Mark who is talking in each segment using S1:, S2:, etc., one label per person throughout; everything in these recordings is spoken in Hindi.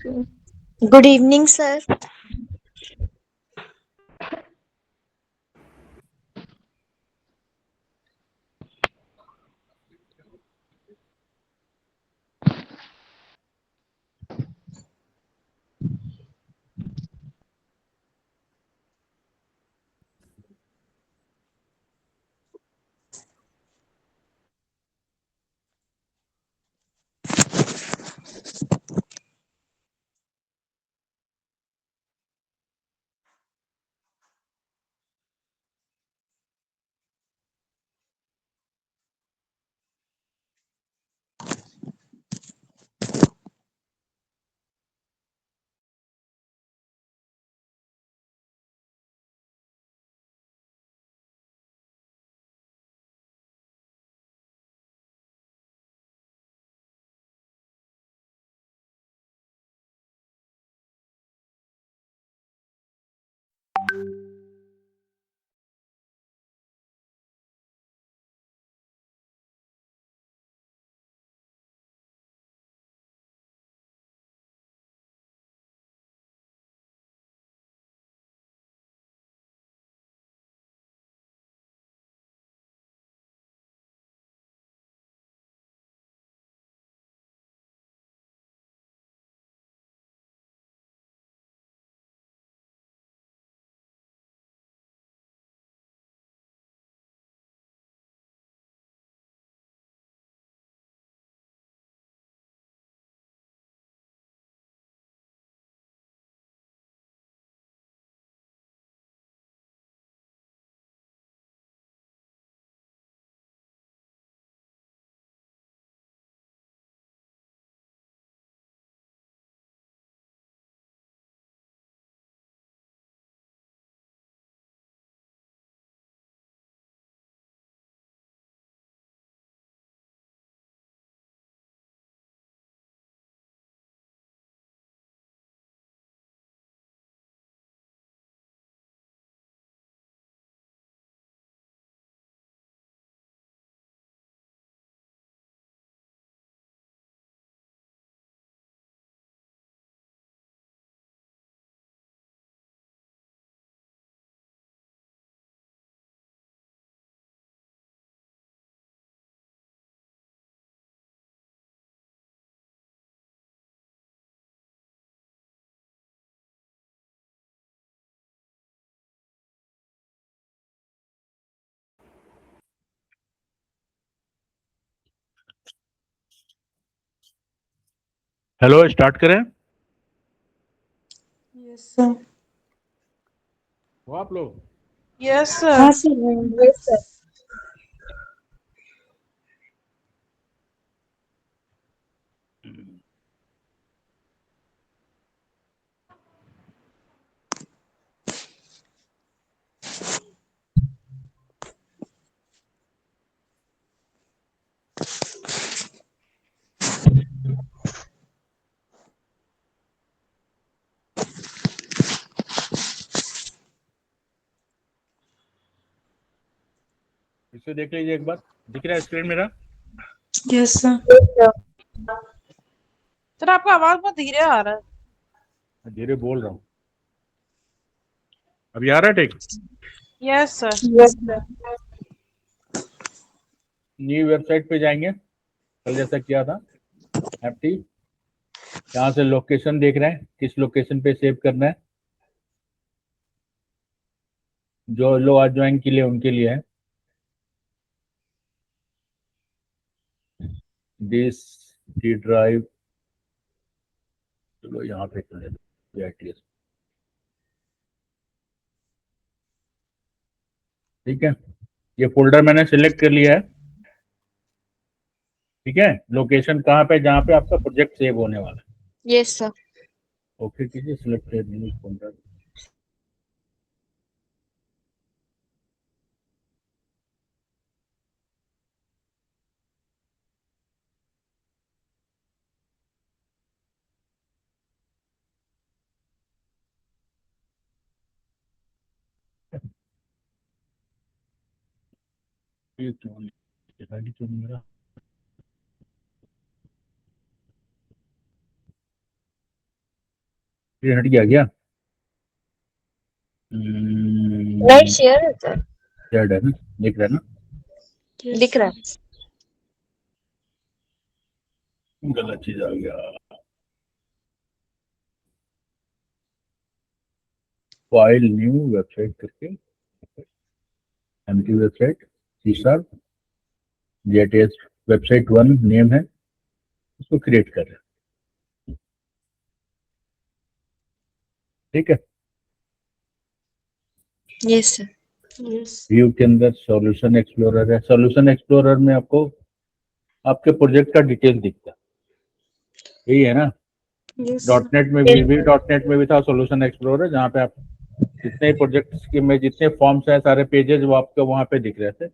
S1: Good evening, sir.
S2: Hello, start करें।
S3: Yes, sir.
S2: हो आप लोग?
S3: Yes, sir.
S1: हाँ सर।
S2: इसे देख लीजिए एक बार। दिख रहा है स्क्रीन मेरा?
S3: Yes, sir. सर आपका आवाज बहुत धीरे आ रहा है।
S2: धीरे बोल रहा हूँ। अभी आ रहा है ठीक?
S3: Yes, sir.
S2: न्यू वेबसाइट पे जाएंगे, कल जैसा किया था। एफटी, यहाँ से लोकेशन देख रहे हैं, किस लोकेशन पे सेव करना है। जो लोग आज ज्वाइन के लिए उनके लिए है। दिस डी ड्राइव, चलो यहाँ पे कर लेते हैं। ठीक है, ये फोल्डर मैंने सिलेक्ट कर लिया है। ठीक है, लोकेशन कहाँ पे, जहाँ पे आपका प्रोजेक्ट सेव होने वाला है।
S1: Yes, sir.
S2: ओके कीजिए, सिलेक्ट न्यू फोल्डर। ये क्यों नहीं, क्यों नहीं मेरा? ये हट गया क्या?
S1: लाइट शेयर है सर,
S2: शेयर्ड है ना, दिख रहा है ना?
S1: दिख रहा है।
S2: गलत चीज आ गया। फाइल न्यू वेबसाइट करके, empty website C sharp JTS website 1 name है, उसको क्रिएट कर रहे हैं। ठीक है।
S1: Yes sir.
S2: व्यू के अंदर सॉल्यूशन एक्सप्लोरर है। सॉल्यूशन एक्सप्लोरर में आपको आपके प्रोजेक्ट का डिटेल दिखता है, यही है ना? डॉटनेट में भी डॉटनेट में भी था सॉल्यूशन एक्सप्लोरर, जहाँ पे आप जितने प्रोजेक्ट्स के में जितने फॉर्म्स है, सारे पेजेस वो आपको वहाँ पे दिख रहे थे।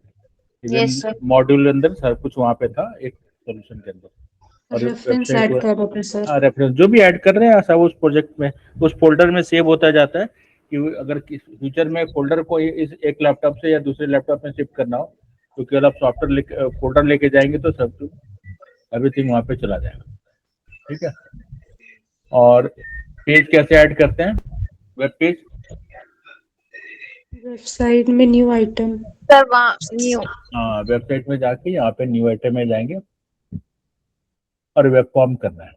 S1: Yes, sir.
S2: इवन मॉड्यूल के अंदर सब कुछ वहाँ पे था एक सॉल्यूशन के अंदर। और
S3: रेफरेंस ऐड कर रहे थे सर।
S2: रेफरेंस जो भी ऐड कर रहे हैं सब उस प्रोजेक्ट में, उस फोल्डर में सेव होता जाता है कि अगर फ्यूचर में फोल्डर को इस एक लैपटॉप से या दूसरे लैपटॉप में शिफ्ट करना हो तो केवल आप सॉफ्टवेयर फोल्डर लेके जाएंगे तो सब एवरीथिंग वहाँ पे चला जाएगा। ठीक है। और पेज कैसे ऐड करते हैं? वेब पेज,
S3: वेबसाइट में न्यू आइटम।
S1: सर वहाँ न्यू।
S2: हाँ, वेबसाइट में जाके यहाँ पे न्यू आइटम में जाएंगे और वेब फॉर्म करना है।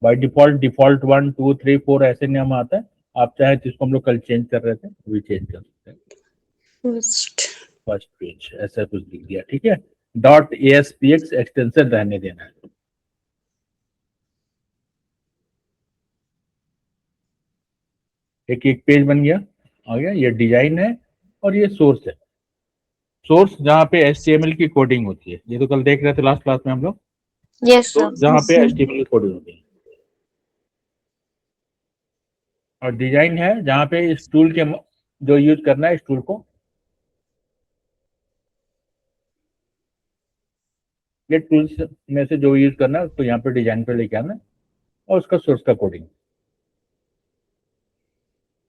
S2: बाय डिफॉल्ट 1 2 3 4 ऐसे नाम आता है। आप चाहे जिसको हम लोग कल चेंज कर रहे थे वो चेंज कर सकते हैं। फर्स्ट पेज ऐसा कुछ लिख दिया। ठीक है। .aspx एक्सटेंशन रहने देना है। एक एक पेज बन गया, आ गया। ये डिजाइन है और ये सोर्स है। सोर्स जहाँ पे HTML की कोडिंग होती है, ये तो कल देख रहे थे लास्ट क्लास में हम लोग।
S1: यस
S2: तो
S1: सर।
S2: जहाँ पे HTML की कोडिंग होती है। और डिजाइन है जहाँ पे इस टूल के जो यूज करना है, इस टूल को ये टूल्स में से जो यूज करना है उसको यहाँ पे डिजाइन पे लेके आना है और उसका सोर्स का कोडिंग,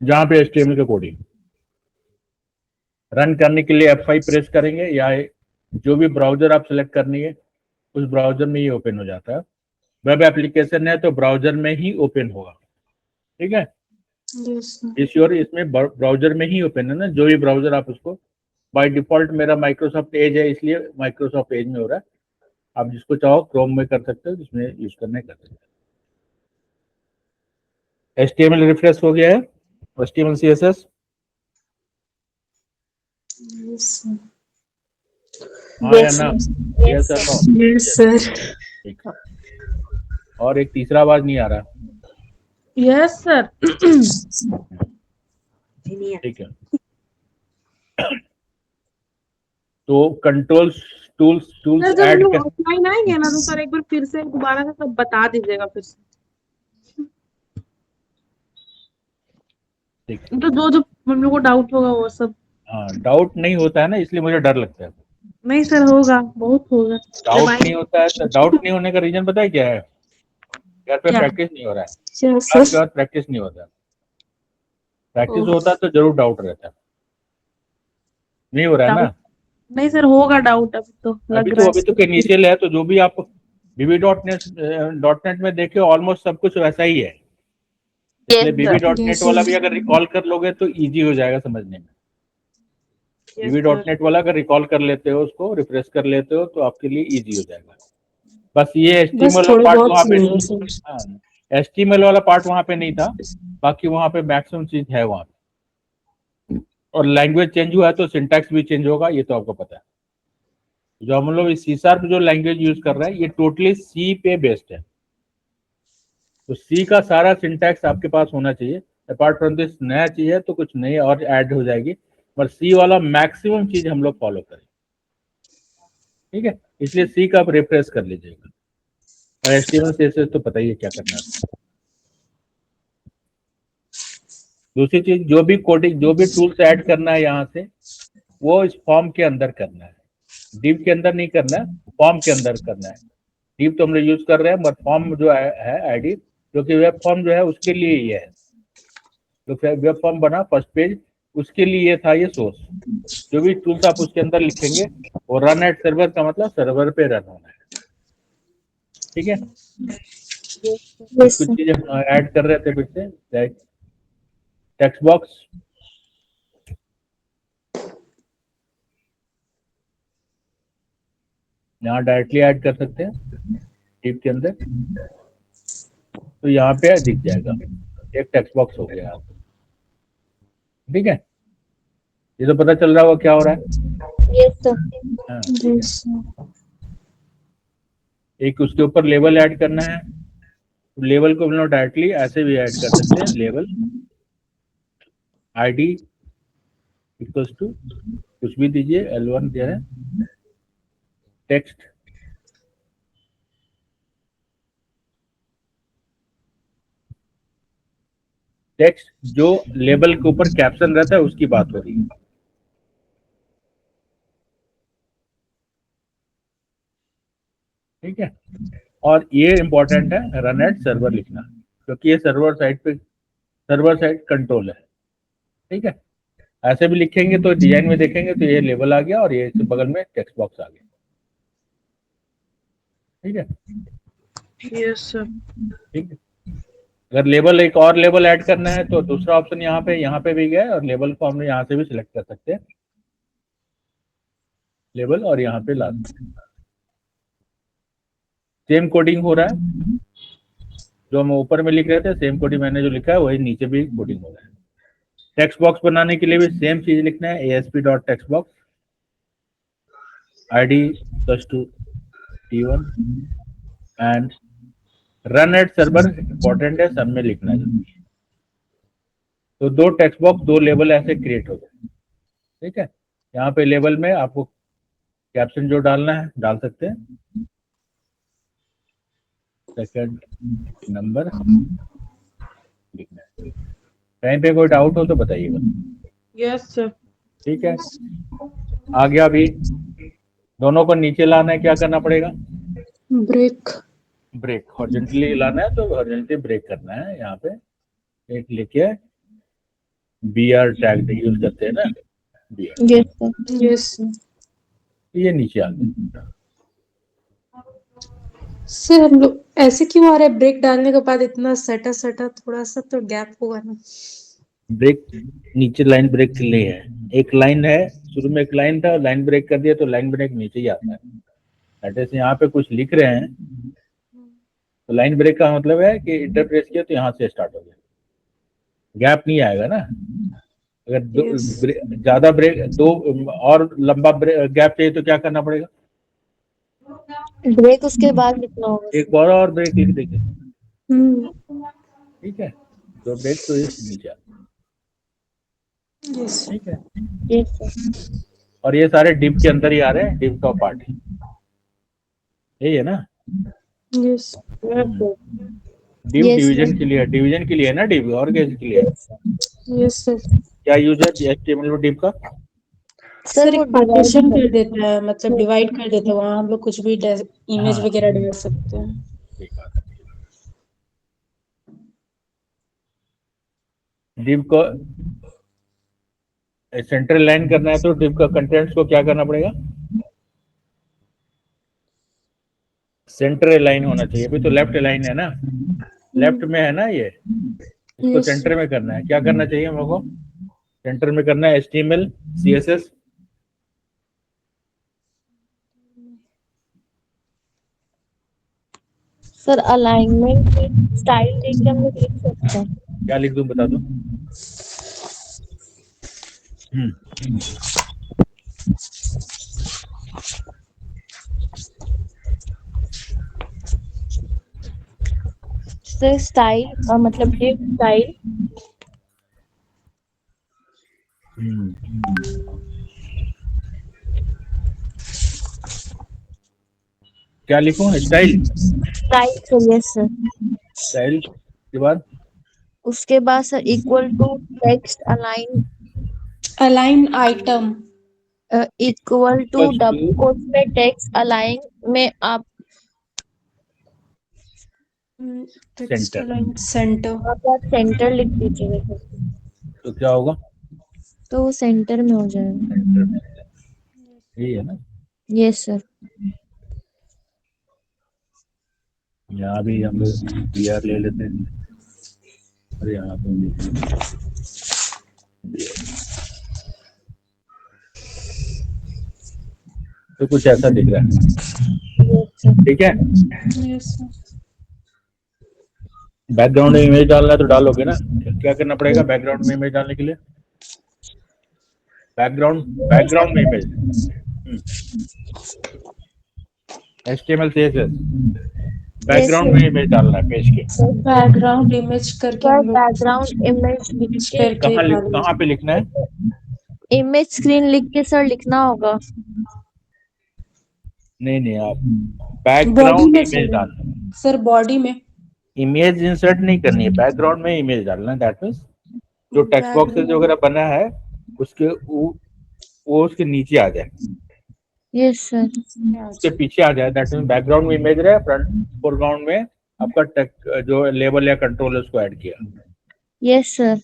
S2: जहाँ पे HTML का कोडिंग रन करने के लिए F5 प्रेस करेंगे या जो भी ब्राउजर आप सेलेक्ट करनी है उस ब्राउजर में ही ओपन हो जाता है। वेब एप्लीकेशन है तो ब्राउजर में ही ओपन होगा। ठीक है। इसमें ब्राउजर में ही ओपन है ना, जो भी ब्राउजर आप उसको। बाय डिफॉल्ट मेरा माइक्रोसॉफ्ट एज है इसलिए माइक्रोसॉफ्ट एज में हो रहा है। आप जिसको चाहो क्रोम में कर सकते हो, जिसमें यूज करना है कर सकते हो। HTML रिफ्रेश हो गया है, HTML CSS हाँ या ना? Yes sir, no?
S3: Yes sir.
S2: ठीक है। और एक तीसरा आवाज नहीं आ रहा।
S3: Yes sir.
S2: ठीक है। तो कंट्रोल्स टूल्स
S3: जब
S2: ऐड
S3: लोग
S2: कर।
S3: ऑफलाइन आएंगे ना तो सर एक बार फिर से दोबारा से सब बता दीजिएगा फिर से।
S2: ठीक।
S3: तो जो हम लोग को डाउट होगा वो सब।
S2: हाँ, डाउट नहीं होता है ना, इसलिए मुझे डर लगता है।
S3: नहीं सर, होगा, बहुत होगा।
S2: डाउट नहीं होता है तो डाउट नहीं होने का रीजन पता है क्या है? घर पे
S3: क्या?
S2: प्रैक्टिस नहीं हो रहा है। क्लास के बाद प्रैक्टिस नहीं होता है। प्रैक्टिस होता है तो जरूर डाउट रहता है। नहीं हो रहा है ना?
S3: नहीं सर, होगा डाउट अभी तो लग रहा
S2: अभी तो इनिशियल है, तो जो भी आप VB.NET में देखे ऑलमोस्ट सब कुछ वैसा ही है। इसलिए VB.NET वाला भी अगर रिकॉल कर लोगे तो इजी हो जाएगा समझने में। VB.NEट वाला अगर रिकॉल कर लेते हो, उसको रिफ्रेश कर लेते हो तो आपके लिए इजी हो जाएगा। बस ये HTML वाला पार्ट वहाँ पे, हाँ, HTML वाला पार्ट वहाँ पे नहीं था। बाकी वहाँ पे मैक्सिमम चीज है वहाँ पे। और लैंग्वेज चेंज हुआ है तो सिंटैक्स भी चेंज होगा, ये तो आपको पता है। जो हम लोग C# जो लैंग्वेज यूज कर रहे हैं ये टोटली C पे बेस्ड है। तो C का सारा सिंटैक्स आपके पास होना चाहिए। अपार्ट फ्रॉम दिस नया चीज है तो कुछ नई और ऐड हो जाएगी, पर C वाला मैक्सिमम चीज हम लोग फॉलो करें। ठीक है। इसलिए C का आप रिफ्रेश कर लीजिएगा। और HTML CSS तो पता ही है क्या करना है। दूसरी चीज, जो भी कोडिंग जो भी टूल्स ऐड करना है यहाँ से, वो इस फॉर्म के अंदर करना है। डिव के अंदर नहीं करना है, फॉर्म के अंदर करना है। डिव तो हम लोग यूज कर रहे हैं, बट फॉर्म जो है आईडी, जो कि वेब फॉर्म जो है उसके लिए ये है। तो वेब फॉर्म बना फर्स्ट पेज, उसके लिए ये था ये सोर्स। जो भी टूल्स आप उसके अंदर लिखेंगे वो रन एट सर्वर का मतलब सर्वर पे रन होना है। ठीक है।
S1: Yes,
S2: कुछ
S1: sir.
S2: चीजें ऐड कर रहे थे फिर से, लाइक टेक्स्ट बॉक्स, यहाँ डायरेक्टली ऐड कर सकते हैं टिप के अंदर, तो यहाँ पे दिख जाएगा, एक टेक्स्ट बॉक्स हो गया आपको। ठीक है, ये तो पता चल रहा होगा क्या हो रहा है।
S1: Yes, sir.
S2: हाँ, ठीक है। एक उसके ऊपर लेबल ऐड करना है, लेबल को हम लोग डायरेक्टली ऐसे भी ऐड कर सकते हैं, लेबल आईडी इक्वल्स टू कुछ भी दीजिए, L1 दिया है, टेक्स्ट टेक्स्ट जो लेबल के ऊपर कैप्शन रहता है उसकी बात हो रही है। ठीक है, और ये इंपॉर्टेंट है रन एट सर्वर लिखना, क्योंकि ये सर्वर साइड कंट्रोल है। ठीक है, ऐसे भी लिखेंगे तो डिजाइन में देखेंगे तो ये लेबल आ गया और ये इसके बगल में टेक्स्ट बॉक्स आ गया। ठीक है,
S3: यस सर।
S2: ठीक है। अगर लेबल एक और लेबल ऐड करना है तो दूसरा ऑप्शन यहाँ पे भी गया, और लेबल को हमने यहाँ से भी सिलेक्ट कर सकते हैं, लेबल, और यहाँ पे ला सकते हैं। सेम कोडिंग हो रहा है, जो हम ऊपर में लिख रहे थे सेम कोडिंग मैंने जो लिखा है वही नीचे भी कोडिंग हो रहा है। टेक्स्ट बॉक्स बनाने के लिए भी सेम चीज लिखना है, ASP.TextBox ID + T1 and run at server important है, सब में लिखना जरूरी है। तो दो टेक्स्ट बॉक्स, दो लेबल ऐसे क्रिएट हो गए। ठीक है, यहाँ पे लेबल में आपको कैप्शन जो डालना है डाल सकते हैं, सेकंड नंबर लिखना है। कहीं पे कोई डाउट हो तो बताइएगा।
S3: Yes sir.
S2: ठीक है, आ गया। अभी दोनों को नीचे लाना है, क्या करना पड़ेगा? ब्रेक हॉरिजॉन्टली लाना है तो हॉरिजॉन्टली ब्रेक करना है। यहाँ पे एक लिखे BR टैग यूज करते हैं ना, BR,
S1: Yes, sir.
S4: यस
S2: ये नीचे आ गया।
S4: सर, हम लोग ऐसे क्यों आ रहा है? ब्रेक डालने के बाद इतना सटा सटा, थोड़ा सा तो गैप होगा ना।
S2: ब्रेक नीचे लाइन ब्रेक के लिए है, एक लाइन है, शुरू में एक लाइन था, लाइन ब्रेक कर दिया तो लाइन ब्रेक नीचे ही आता है। दैट इज यहाँ पे कुछ लिख रहे हैं तो लाइन ब्रेक का मतलब है कि इंटर प्रेस किया तो यहाँ से स्टार्ट हो गया, गैप नहीं आएगा ना। अगर ज्यादा ब्रेक, दो और लंबा गैप चाहिए तो क्या करना पड़ेगा?
S1: ब्रेक उसके बाद लिखना होगा
S2: एक बार और ब्रेक लिख देंगे।
S4: हम्म।
S2: ठीक है, तो ब्रेक तो इस नीचे आता है।
S4: यस
S2: ठीक है,
S1: Yes, sir.
S2: और ये सारे डिव के अंदर ही आ रहे हैं, डिव का पार्ट है यही है ना।
S4: Yes
S2: div
S1: Yes,
S2: division
S1: sir.
S2: के लिए, डिवीजन के लिए है ना डिव, और किसके लिए है?
S4: Yes sir.
S2: क्या यूज है HTML में डिव का?
S1: सर
S4: सर
S1: वो
S4: एक पार्टीशन
S1: डिवाइड
S4: कर देता है, मतलब डिवाइड कर देता है, वहाँ हम लोग कुछ भी इमेज
S2: हाँ,
S4: वगैरह डाल सकते हैं।
S2: ठीक बात है। डिव को सेंट्रल लाइन करना है तो डिव का कंटेंट्स को क्या करना पड़ेगा? सेंटर लाइन होना चाहिए। अभी तो लेफ्ट लाइन है ना, लेफ्ट में है ना ये, इसको
S4: Yes.
S2: सेंटर में करना है। क्या करना चाहिए हम लोग को? सेंटर में करना है HTML CSS
S1: sir alignment style देख के हम लोग लिख सकते हैं।
S2: क्या लिख दूं बता दो।
S1: सर स्टाइल मतलब डिव स्टाइल।
S2: क्या लिखूं? Style
S1: sir yes sir.
S2: Style के बाद
S1: उसके बाद sir equal to text
S4: align item
S1: equal to
S2: Equals to-
S1: double quote में टेक्स्ट अलाइन में आप
S4: टेक्स्ट
S2: Center.
S4: Align centre.
S1: आप सेंटर लिख दीजिएगा सर,
S2: तो क्या होगा?
S1: तो वो सेंटर में हो जाएगा।
S2: सेंटर में यही है ना।
S1: Yes sir.
S2: यहाँ भी हम लोग BR ले लेते हैं और यहाँ पे भी BR। तो कुछ ऐसा दिख रहा है, ठीक है।
S4: Yes sir.
S2: बैकग्राउंड में इमेज डालना है तो डालोगे ना, क्या करना पड़ेगा बैकग्राउंड में इमेज डालने के लिए? बैकग्राउंड में इमेज HTML CSS बैकग्राउंड में इमेज डालना है पेज के।
S4: बैकग्राउंड इमेज करके
S1: सर
S4: हम लोग
S1: बैकग्राउंड इमेज लिख के
S4: करके
S2: कहाँ पे लिखना है?
S1: इमेज स्क्रीन लिख के सर लिखना होगा।
S2: नहीं, आप
S4: बॉडी
S2: बैकग्राउंड
S4: में
S2: इमेज डालना है।
S4: सर, बॉडी में
S2: इमेज इंसर्ट नहीं करनी है, बैकग्राउंड में इमेज डालना है। दैट मीन्स जो टेक्स्ट बॉक्सेस वगैरह बना है उसके वो उसके नीचे आ जाए,
S1: यस सर।
S2: उसके पीछे आ जाए। दैट मीन्स बैकग्राउंड में इमेज रहे, फ्रंट फोरग्राउंड में आपका टेक्स्ट जो लेबल या कंट्रोल है उसको ऐड किया।
S1: Yes sir.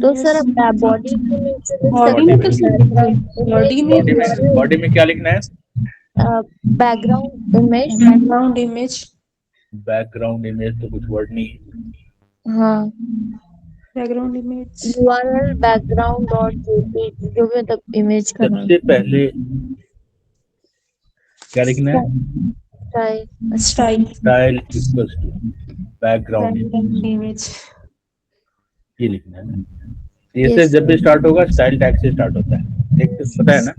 S1: तो सर बॉडी
S4: बॉडी में
S2: बॉडी में क्या लिखना है?
S1: Background image.
S2: बैकग्राउंड इमेज तो कुछ वर्ड नहीं है।
S1: हाँ,
S4: बैकग्राउंड इमेज
S1: URL background.jpg जो भी मतलब इमेज का नाम।
S2: सबसे पहले क्या लिखना है?
S4: Style
S2: style equals to background
S4: image.
S2: ये लिखना है। CSS जब भी स्टार्ट होगा स्टाइल टैग से स्टार्ट होता है, देखते पता है ना?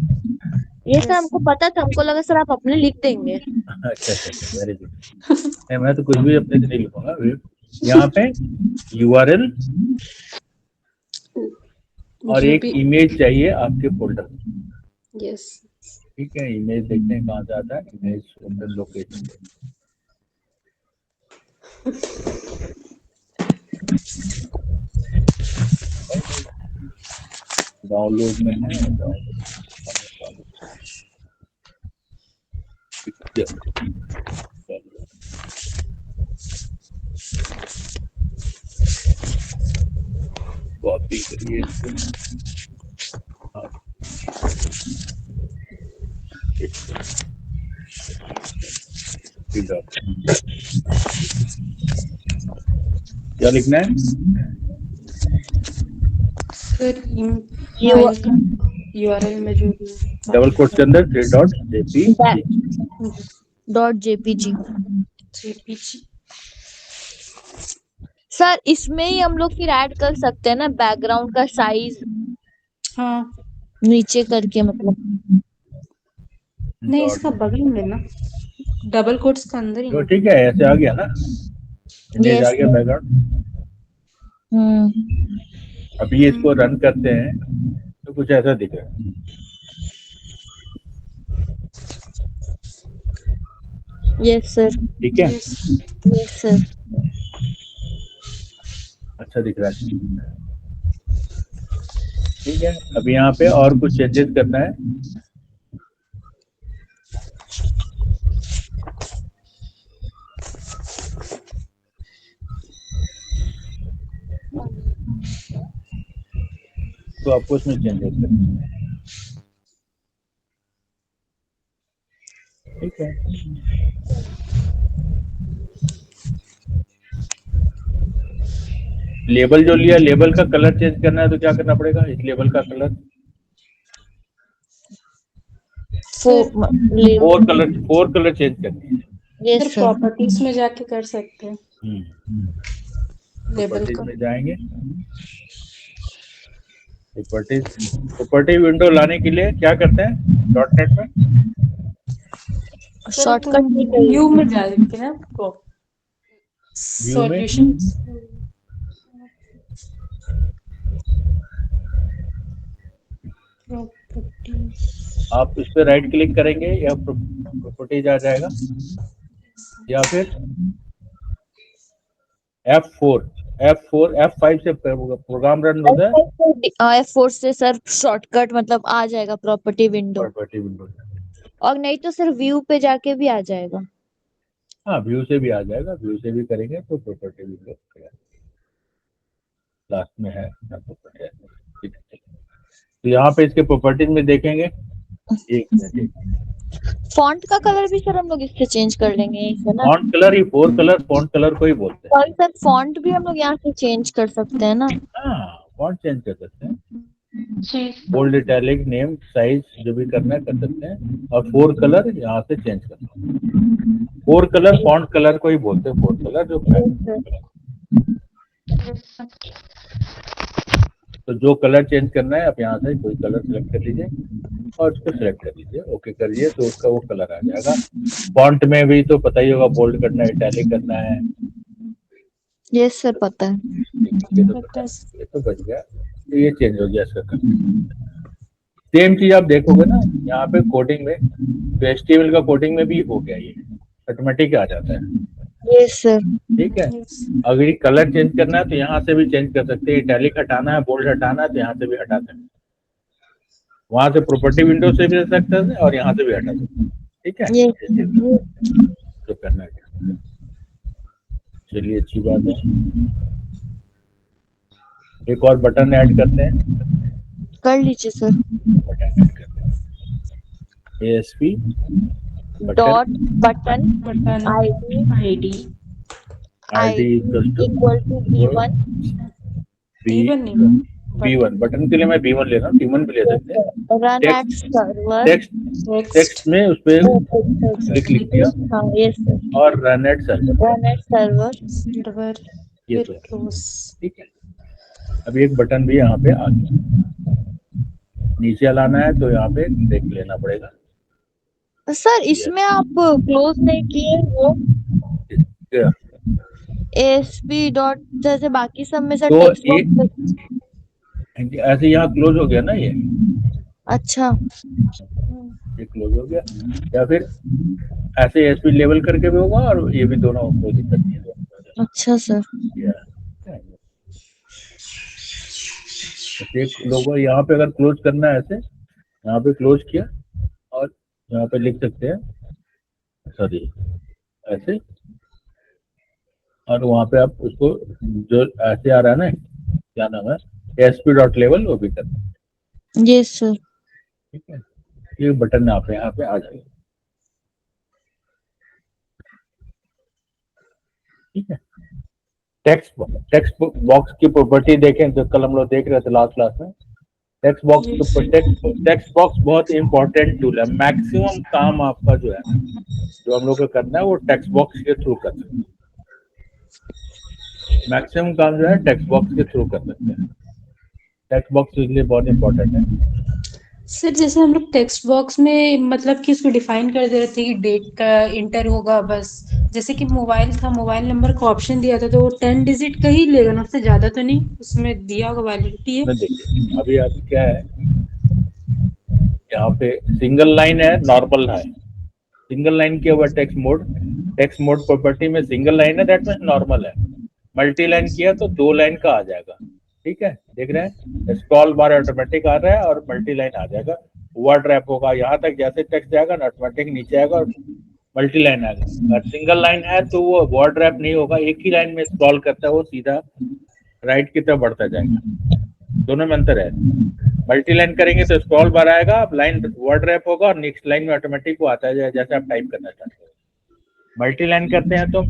S1: ये सर हमको पता था, हमको लगा सर आप अपने लिख देंगे।
S2: अच्छा, वेरी गुड। मैं तो कुछ भी अपने से नहीं लिखूंगा। यहाँ पे URL और एक इमेज चाहिए आपके फोल्डर में।
S4: यस।
S2: ठीक है, इमेज देखते हैं कहाँ से आता है। इमेज फोल्डर लोकेशन डाउनलोड में है। कॉपी करिए इसको। क्या लिखना है?
S4: सर URL में जो
S2: डबल कोट के अंदर
S1: 3.jpg। सर इसमें ही हम लोग फिर ऐड कर सकते हैं ना बैकग्राउंड का साइज।
S4: हाँ,
S1: नीचे करके मतलब
S4: नहीं इसका बगल में ना, डबल कोट्स का अंदर ही
S2: तो
S4: ना।
S2: ठीक है, ऐसे आ गया ना, इमेज आ गया बैकग्राउंड। अभी इसको रन करते हैं तो कुछ ऐसा दिख रहा है।
S1: Yes sir.
S2: ठीक है,
S1: यस सर।
S2: अच्छा दिख रहा है। ठीक है, अभी यहाँ पे और कुछ चेंजेस करना है। तो आपको उसमें चेंजेस करना है। ठीक है, लेबल जो लिया, लेबल का कलर चेंज करना है तो क्या करना पड़ेगा? इस लेबल का कलर फोर कलर चेंज करनी है।
S1: Yes sir.
S4: प्रॉपर्टीज में जाके कर सकते हैं। लेबल
S2: प्रॉपर्टीज
S4: का
S2: में जाएंगे। प्रॉपर्टी विंडो लाने के लिए क्या करते हैं .NET में?
S1: शॉर्टकट
S4: व्यू में जाके ना आपको
S2: व्यू में
S4: सॉल्यूशंस
S2: आप इस पे राइट क्लिक करेंगे या प्रॉपर्टीज आ जाएगा, या फिर F5 से प्रोग्राम रन होता है।
S1: F4 से सर शॉर्टकट मतलब आ जाएगा प्रॉपर्टी विंडो, और नहीं तो सर व्यू पे जाके भी आ जाएगा।
S2: हाँ, व्यू से भी आ जाएगा, व्यू से भी करेंगे तो प्रॉपर्टी विंडो लास्ट में है ना प्रॉपर्टी। तो यहाँ पे इसके प्रॉपर्टीज में देखेंगे, एक मिनट
S1: फॉन्ट का कलर भी सर हम लोग इससे चेंज कर लेंगे इसे ना?
S2: फॉन्ट कलर ही 4 कलर फॉन्ट कलर को ही बोलते हैं।
S1: सॉरी सर, फॉन्ट भी हम लोग यहाँ से चेंज कर सकते हैं ना?
S2: हाँ फॉन्ट चेंज कर सकते हैं,
S3: जी
S2: बोल्ड, इटैलिक, नेम, साइज जो भी करना है कर सकते हैं। और 4 कलर यहाँ से चेंज करना है। 4 कलर फॉन्ट कलर को ही बोलते हैं, 4 कलर जो तो जो कलर चेंज करना है आप यहाँ से कोई कलर सिलेक्ट कर लीजिए और उसको सिलेक्ट कर लीजिए, ओके करिए तो उसका वो कलर आ जाएगा। फॉन्ट में भी तो पता ही होगा, बोल्ड करना है, इटैलिक करना है।
S1: यस सर, पता है।
S2: ये तो पता है, ये तो बच गया, तो ये चेंज हो गया इसका कलर। सेम चीज आप देखोगे ना यहाँ पे कोडिंग में, तो HTML का कोडिंग में भी हो गया, ये ऑटोमेटिक आ जाता है।
S1: Yes sir.
S2: ठीक है, अगर ये कलर चेंज करना है तो यहाँ से भी चेंज कर सकते हैं। इटैलिक हटाना है, बोल्ड हटाना है तो यहाँ से भी हटा सकते हैं। वहां से प्रॉपर्टी विंडो से भी हटा सकते हैं और यहाँ से भी हटा सकते हैं। ठीक है,
S1: ये
S2: तो करना है। चलिए अच्छी बात है। एक और बटन ऐड करते हैं,
S1: कर लीजिए सर।
S2: बटन ऐड करते हैं, ASP
S1: dot button
S3: button
S1: ID
S2: ID
S1: equal to B1
S2: B1 button के लिए मैं B1 ले रहा हूँ, T1 भी ले सकते हैं।
S1: रन एट सर्वर
S2: टेक्स्ट में उस पे लिख दिया
S1: हाँ यस सर,
S2: और run at server,
S1: run at server.
S2: ये तो ठीक है। अब एक बटन भी यहाँ पे आ गया, नीचे लाना है तो यहाँ पे देख लेना पड़ेगा।
S1: सर इसमें आप क्लोज नहीं किए वो
S2: क्या?
S1: ASP डॉट, जैसे बाकी सब में सर
S2: तो
S1: टेक्स्ट बॉक्स।
S2: ऐसे यहाँ क्लोज हो गया ना ये
S1: अच्छा
S2: क्लोज हो गया, या फिर ऐसे ASP लेवल करके भी होगा और ये भी दोनों कोई दिक्कत नहीं है।
S1: अच्छा सर।
S2: एक लोगो यहाँ पे अगर क्लोज करना है ऐसे, यहाँ पे क्लोज किया और यहाँ पे लिख सकते हैं सॉरी ऐसे, और वहाँ पे आप उसको जो ऐसे आ रहा है ना, क्या नाम है, ASP डॉट लेवल, वो भी करना है।
S1: Yes sir.
S2: ठीक है, ये बटन यहाँ पे आ जाएगा। ठीक है, टेक्स्ट बॉक्स की प्रॉपर्टी देखें तो कल हम लोग देख रहे थे लास्ट क्लास में। टेक्स्ट बॉक्स बहुत इंपॉर्टेंट टूल है। मैक्सिमम काम आपका जो है, जो हम लोग को करना है वो टेक्स्ट बॉक्स के थ्रू कर सकते हैं। मैक्सिमम काम जो है टेक्स्ट बॉक्स के थ्रू कर सकते हैं। टेक्स्ट बॉक्स इसलिए बहुत इंपॉर्टेंट है।
S4: सर जैसे हम लोग टेक्स्ट बॉक्स में मतलब कि उसको डिफाइन कर दे रहे थे कि डेट का इंटर होगा बस, जैसे कि मोबाइल था, मोबाइल नंबर का ऑप्शन दिया था तो वो 10 डिजिट का ही लेगा ना, उससे ज्यादा तो नहीं उसमें दिया होगा वैलिडिटी है।
S2: देखिए अभी क्या है, यहाँ पे सिंगल लाइन है, नॉर्मल है। सिंगल लाइन किया हुआ टेक्स्ट मोड प्रॉपर्टी में सिंगल लाइन है, दैट मींस नॉर्मल है। मल्टी लाइन किया तो 2 लाइन का आ जाएगा। ठीक है, देख रहे हैं स्क्रॉल बार ऑटोमेटिक आ रहा है और मल्टी लाइन आ जाएगा। वर्ड रैप होगा यहाँ तक, जैसे टेक्स्ट जाएगा ना ऑटोमेटिक नीचे आएगा और मल्टी लाइन आएगा। अगर सिंगल लाइन है तो वो वर्ड रैप नहीं होगा, एक ही लाइन में स्क्रॉल करता है वो सीधा राइट की तरफ बढ़ता जाएगा। दोनों में अंतर है। मल्टी लाइन करेंगे तो स्क्रॉल बार आएगा, अब लाइन वर्ड रैप होगा और नेक्स्ट लाइन में ऑटोमेटिक वो आता है जैसे आप टाइप करना चाहते हैं। मल्टी लाइन करते हैं तो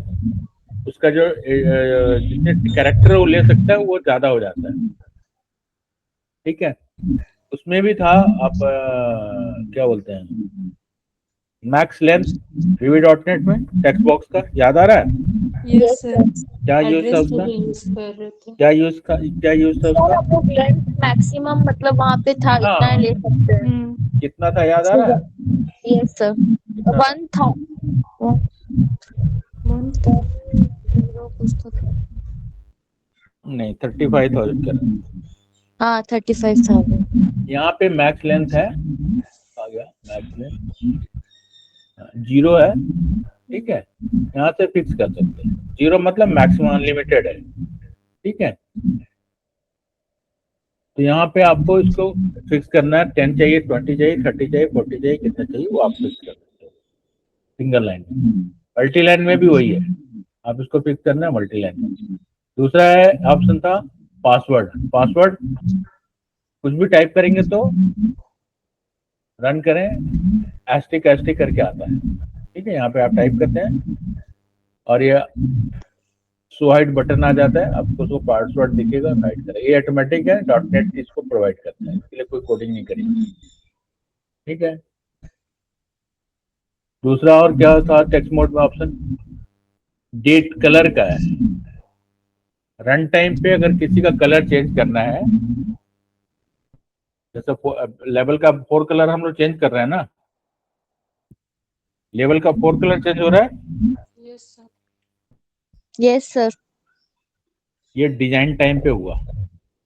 S2: उसका जो जितने कैरेक्टर वो ले सकता है वो ज्यादा हो जाता है। ठीक है, उसमें भी था आप क्या बोलते हैं, मैक्स लेंथ VB.NET में टेक्स्ट बॉक्स का याद आ रहा है?
S4: Yes sir.
S2: क्या यूज था उसका? क्या यूज था उसका?
S1: आपको लेंथ मैक्सिमम मतलब वहाँ पे था, इतना ले सकते हैं।
S2: कितना था याद आ रहा है?
S1: यस सर, 1 था।
S2: नहीं 35,000 का।
S1: हाँ 35,000।
S2: यहाँ पे मैक्स लेंथ है, आ गया मैक्स लेंथ 0 है। ठीक है, यहाँ से फिक्स कर सकते हैं। 0 मतलब मैक्सिमम अनलिमिटेड है। ठीक है, तो यहाँ पे आपको इसको फिक्स करना है, 10 चाहिए, 20 चाहिए, 30 चाहिए, 40 चाहिए, कितना चाहिए वो आप फिक्स कर सकते हो सिंगल लाइन में। मल्टी लाइन में भी वही है, आप इसको फिक्स करना है मल्टी लाइन में। दूसरा है ऑप्शन था पासवर्ड कुछ भी टाइप करेंगे तो रन करें, एस्टिक एस्टिक करके आता है। ठीक है, यहाँ पे आप टाइप करते हैं और ये शो हाइड बटन आ जाता है, आपको उसको पासवर्ड दिखेगा, हाइड करेगा। ये ऑटोमेटिक है, .NET इसको प्रोवाइड करता है, इसके लिए कोई कोडिंग नहीं करेगी। ठीक है, दूसरा और क्या था टेक्स्ट मोड में ऑप्शन, डेट कलर का है। रन टाइम पे अगर किसी का कलर चेंज करना है, जैसे लेवल का 4 कलर हम लोग चेंज कर रहे हैं ना, लेवल का 4 कलर चेंज हो रहा है,
S4: यस सर।
S1: Yes sir.
S2: ये डिजाइन टाइम पे हुआ।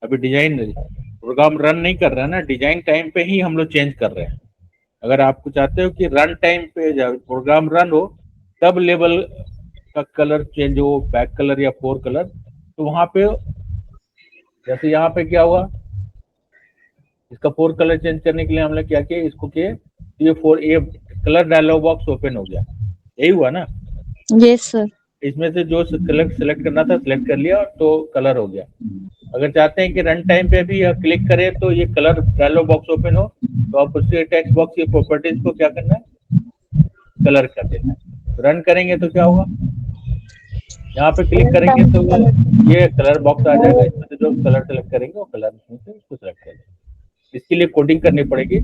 S2: अभी डिजाइन प्रोग्राम रन नहीं कर रहा है ना, डिजाइन टाइम पे ही हम लोग चेंज कर रहे हैं। अगर आपको चाहते हो कि रन टाइम पे जब प्रोग्राम रन हो तब लेवल का कलर चेंज हो, बैक कलर या 4 कलर, तो वहां पे जैसे यहाँ पे क्या हुआ, इसका 4 कलर चेंज करने के लिए हमने क्या किया, इसको किए ये कलर डायलॉग बॉक्स ओपन हो गया। यही हुआ ना,
S1: यस सर।
S2: इसमें से जो सिलेक्ट करना था सिलेक्ट कर लिया तो कलर हो गया। अगर चाहते हैं कि रन टाइम पे भी क्लिक करें तो ये कलर डायलॉग बॉक्स ओपन हो, तो आप उससे टेक्स्ट बॉक्स की प्रॉपर्टीज को क्या करना है, कलर कर देना है। रन करेंगे तो क्या होगा, यहाँ पे क्लिक करेंगे तो ये कलर बॉक्स आ जाएगा, इसमें से जो कलर सेलेक्ट करेंगे वो कलर इसमें से उसको सेलेक्ट कर देंगे। इसके लिए कोडिंग करनी पड़ेगी,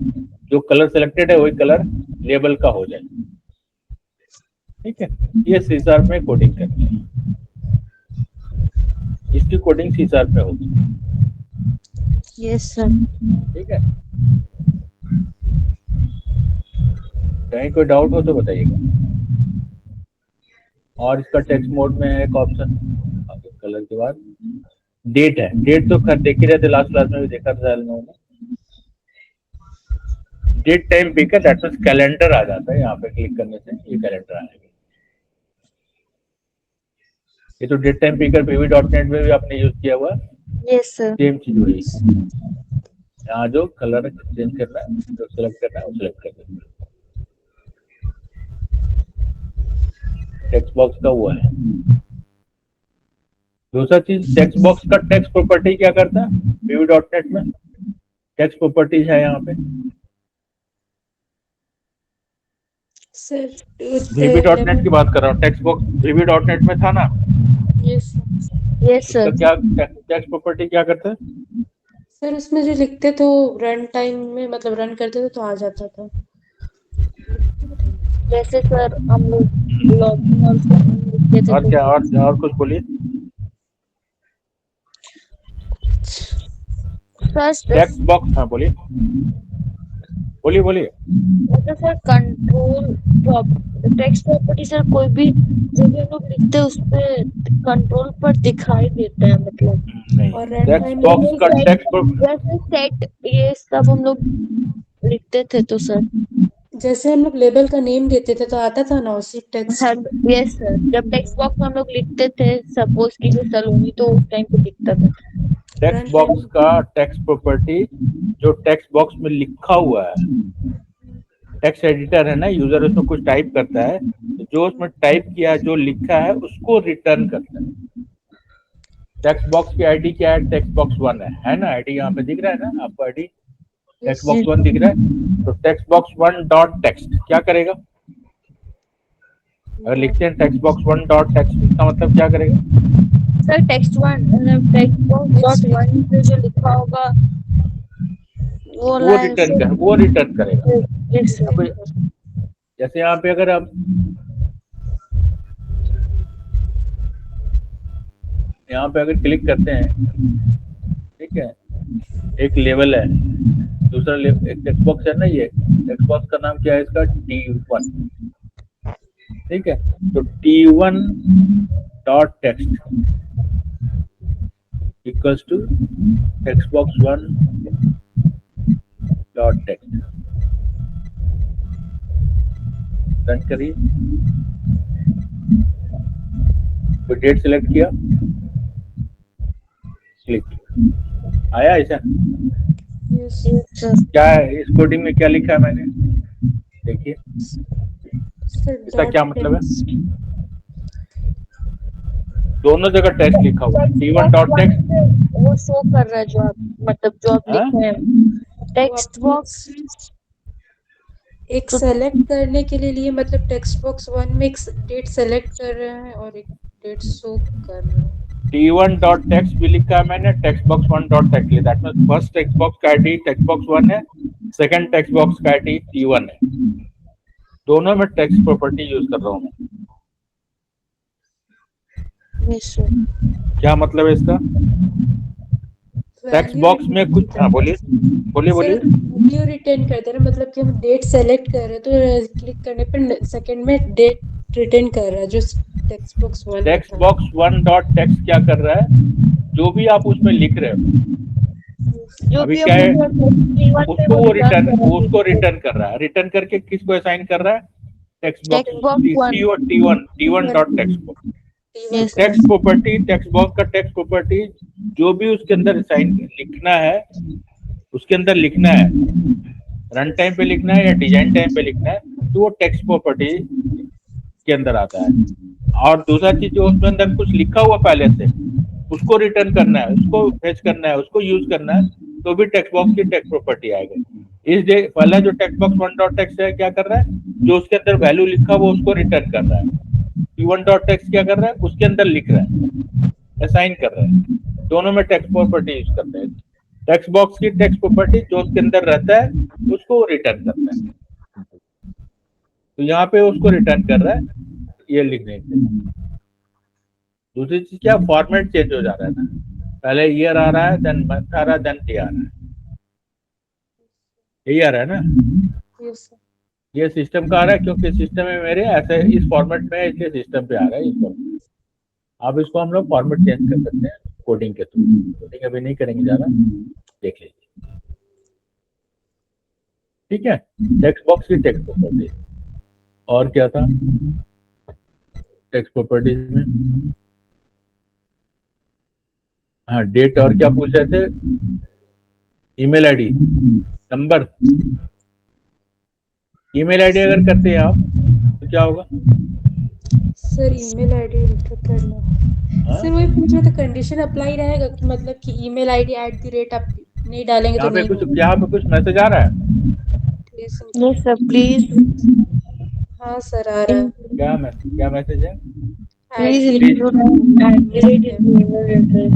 S2: जो कलर सेलेक्टेड है वही कलर लेबल का हो जाए। ठीक है, ये C# में कोडिंग करनी है, इसकी कोडिंग C# में होगी।
S1: Yes sir.
S2: ठीक है, कहीं कोई डाउट हो तो बताइएगा। और इसका टेक्स्ट मोड में एक ऑप्शन कलर के बाद डेट है। डेट तो खैर देख ही रहे थे, लास्ट क्लास में भी देखा था हम लोगों ने। Date time picker that means calendar आ जाता है, यहाँ पे क्लिक करने से ये कैलेंडर आएगा। ये तो डेट टाइम पिकर VB.NET में भी आपने यूज किया हुआ,
S1: यस सर।
S2: सेम चीज वही है। यहाँ जो कलर चेंज करना है, जो सिलेक्ट करना है वो सिलेक्ट कर देना है। टेक्स्ट बॉक्स का हुआ है। दूसरा चीज टेक्स्ट बॉक्स का टेक्स्ट प्रॉपर्टी क्या करता है, VB.NET में टेक्स्ट प्रॉपर्टीज है यहाँ पे।
S4: सर
S2: VB.NEट की बात कर रहा हूँ, टेक्स्ट बॉक्स VB.NET में था ना।
S4: यस
S1: यस
S2: इसका
S1: सर।
S2: क्या टेक्स्ट प्रॉपर्टी क्या करता है,
S4: सर उसमें जो लिखते तो रन टाइम में मतलब रन करते थे तो आ जाता था।
S1: जैसे सर हम लोग लॉगिन और लिखते थे
S2: और
S1: तो
S2: क्या और कुछ बोलिए।
S1: फर्स्ट
S2: टेक्स्ट बॉक्स, हाँ बोलिए बोलिए।
S1: मतलब sir control text property sir कोई भी जो भी हम लोग लिखते हैं उस पे कंट्रोल पर दिखाई देता है मतलब।
S2: नहीं,
S4: और रन
S2: टेक्स्ट
S4: टाइम
S2: बॉक्स का टेक्स्ट
S1: जैसे सेट ये सब हम लोग लिखते थे तो सर
S4: जैसे हम लोग लेबल का नेम देते थे तो आता था ना उसी टेक्स्ट।
S1: Yes sir. जब टेक्स्ट बॉक्स में हम लोग लिखते थे सपोज की जो सलोनी तो उस टाइम पे दिखता था।
S2: टेक्स्ट बॉक्स का टेक्स्ट प्रॉपर्टी जो टेक्स्ट बॉक्स में लिखा हुआ है, टेक्स्ट एडिटर है ना, यूजर उसमें कुछ टाइप करता है तो जो उसमें टाइप किया जो लिखा है उसको रिटर्न करता है। टेक्स्ट बॉक्स की आईडी क्या है, टेक्स्ट बॉक्स 1 है ना, आईडी यहाँ पे दिख रहा है ना आपको, आईडी टेक्स्ट बॉक्स 1 दिख रहा है। तो टेक्स्ट बॉक्स 1 डॉट टेक्स्ट क्या करेगा, अगर लिखते हैं टेक्स्ट बॉक्स 1 डॉट टेक्स्ट इसका मतलब क्या करेगा
S1: सर टेक्स्ट बॉक्स डॉट 1 पे जो लिखा होगा वो
S2: रिटर्न करेगा।
S1: Yes sir.
S2: जैसे यहाँ पे अगर आप यहाँ पे अगर क्लिक करते हैं, ठीक है, एक लेवल है, दूसरा एक टेक्स्ट बॉक्स है ना, ये टेक्स्ट बॉक्स का नाम क्या है इसका, T1। ठीक है, तो T1 dot text equals to text box 1 dot text. Run करिए, तो डेट सिलेक्ट किया, क्लिक किया, आया ऐसा।
S1: Yes sir.
S2: क्या है इस कोडिंग में क्या लिखा है मैंने, देखिए इसका क्या मतलब है, दोनों जगह टेक्स्ट लिखा हुआ है। T1 डॉट टेक्स्ट
S1: वो शो कर रहा है जो आप मतलब जो आप लिख रहे हैं टेक्स्ट बॉक्स
S4: एक
S1: तो
S4: सेलेक्ट करने के लिए मतलब टेक्स्ट बॉक्स 1 में एक डेट सेलेक्ट कर रहे हैं और एक डेट शो कर रहे हैं।
S2: t1.text भी लिखा है मैंने, टेक्स्ट बॉक्स 1.text लिखा है। That means first text box का आईडी टेक्स्ट बॉक्स 1 है, सेकंड टेक्स्ट बॉक्स का आईडी t1 है। दोनों में टेक्स्ट प्रॉपर्टी यूज कर रहा हूँ मैं।
S1: Yes sir.
S2: क्या मतलब है इसका? टेक्स्ट
S4: वैल्यू
S2: बॉक्स में कुछ, हाँ बोलिए बोलिए
S4: सर
S2: बोलिए।
S4: वैल्यू रिटर्न करते हैं ना, मतलब कि हम डेट सेलेक्ट कर रहे हैं तो क्लिक करने पर सेकंड में डेट रिटर्न कर रहा है जो टेक्स्ट बॉक्स 1 में
S2: टेक्स्ट
S4: था।
S2: बॉक्स 1.text क्या कर रहा है, जो भी आप उसमें लिख रहे हो
S1: जो
S2: अभी
S1: भी
S2: क्या है,
S1: हम T1 पे
S2: उसको
S1: वो
S2: वो
S1: रिटर्न
S2: रिटर्न,
S1: करेंगे।
S2: उसको रिटर्न कर रहा है। रिटर्न करके किसको असाइन कर रहा है? Text
S1: text
S2: box
S1: box 1।
S2: t1 dot text box.
S1: Yes sir.
S2: Text property, text box का टेक्स्ट प्रॉपर्टी जो भी उसके अंदर असाइन लिखना है, उसके अंदर लिखना है, रन टाइम पे लिखना है या डिजाइन टाइम पे लिखना है, तो वो टेक्स्ट प्रॉपर्टी के अंदर आता है। और दूसरा चीज, जो उसमें अंदर कुछ लिखा हुआ पहले से, उसको रिटर्न करना है, उसको फेच करना है, उसको यूज करना है, तो भी टेक्स्ट बॉक्स की टेक्स्ट प्रॉपर्टी आएगा। इस डे पहला जो टेक्स्ट बॉक्स 1.text है क्या कर रहा है, जो उसके अंदर वैल्यू लिखा वो उसको रिटर्न कर रहा है। t1.text क्या कर रहा है, उसके अंदर लिख रहा है, असाइन कर रहा है। दोनों में टेक्स्ट प्रॉपर्टी यूज करते हैं। टेक्स्ट बॉक्स की टेक्स्ट प्रॉपर्टी जो उसके अंदर रहता है उसको रिटर्न करता है। तो यहाँ पे उसको रिटर्न कर रहा है ये लिखने से। दूसरी चीज क्या, फॉर्मेट चेंज हो जा रहा है ना, पहले ईयर आ रहा है, देन मंथ आ रहा है, देन डे आ रहा है, यही आ रहा है ना।
S4: Yes sir.
S2: ये सिस्टम का आ रहा है क्योंकि सिस्टम में मेरे ऐसे इस फॉर्मेट में है, इसलिए सिस्टम पे आ रहा है इस फॉर्मेट। अब इसको हम लोग फॉर्मेट चेंज कर सकते हैं कोडिंग के थ्रू। कोडिंग अभी नहीं करेंगे ज्यादा, देख लीजिए। ठीक है, टेक्स्ट बॉक्स की टेक्स्ट प्रॉपर्टी। और क्या था टेक्स्ट प्रॉपर्टीज में? हाँ, डेट और क्या पूछ रहे थे? Email ID, number. Email ID अगर करते हैं आप तो क्या होगा?
S4: सर ईमेल आईडी एंटर करना। सर वही पूछ रहा था, कंडीशन अप्लाई रहेगा कि मतलब कि ईमेल आईडी @, आप नहीं डालेंगे तो नहीं होगा।
S2: यहाँ पे कुछ मैसेज आ रहा है?
S4: प्लीज।
S1: Yes sir please.
S4: हाँ सर आ रहा है।
S2: क्या मैसेज है?
S1: Please
S4: @,
S1: include email address।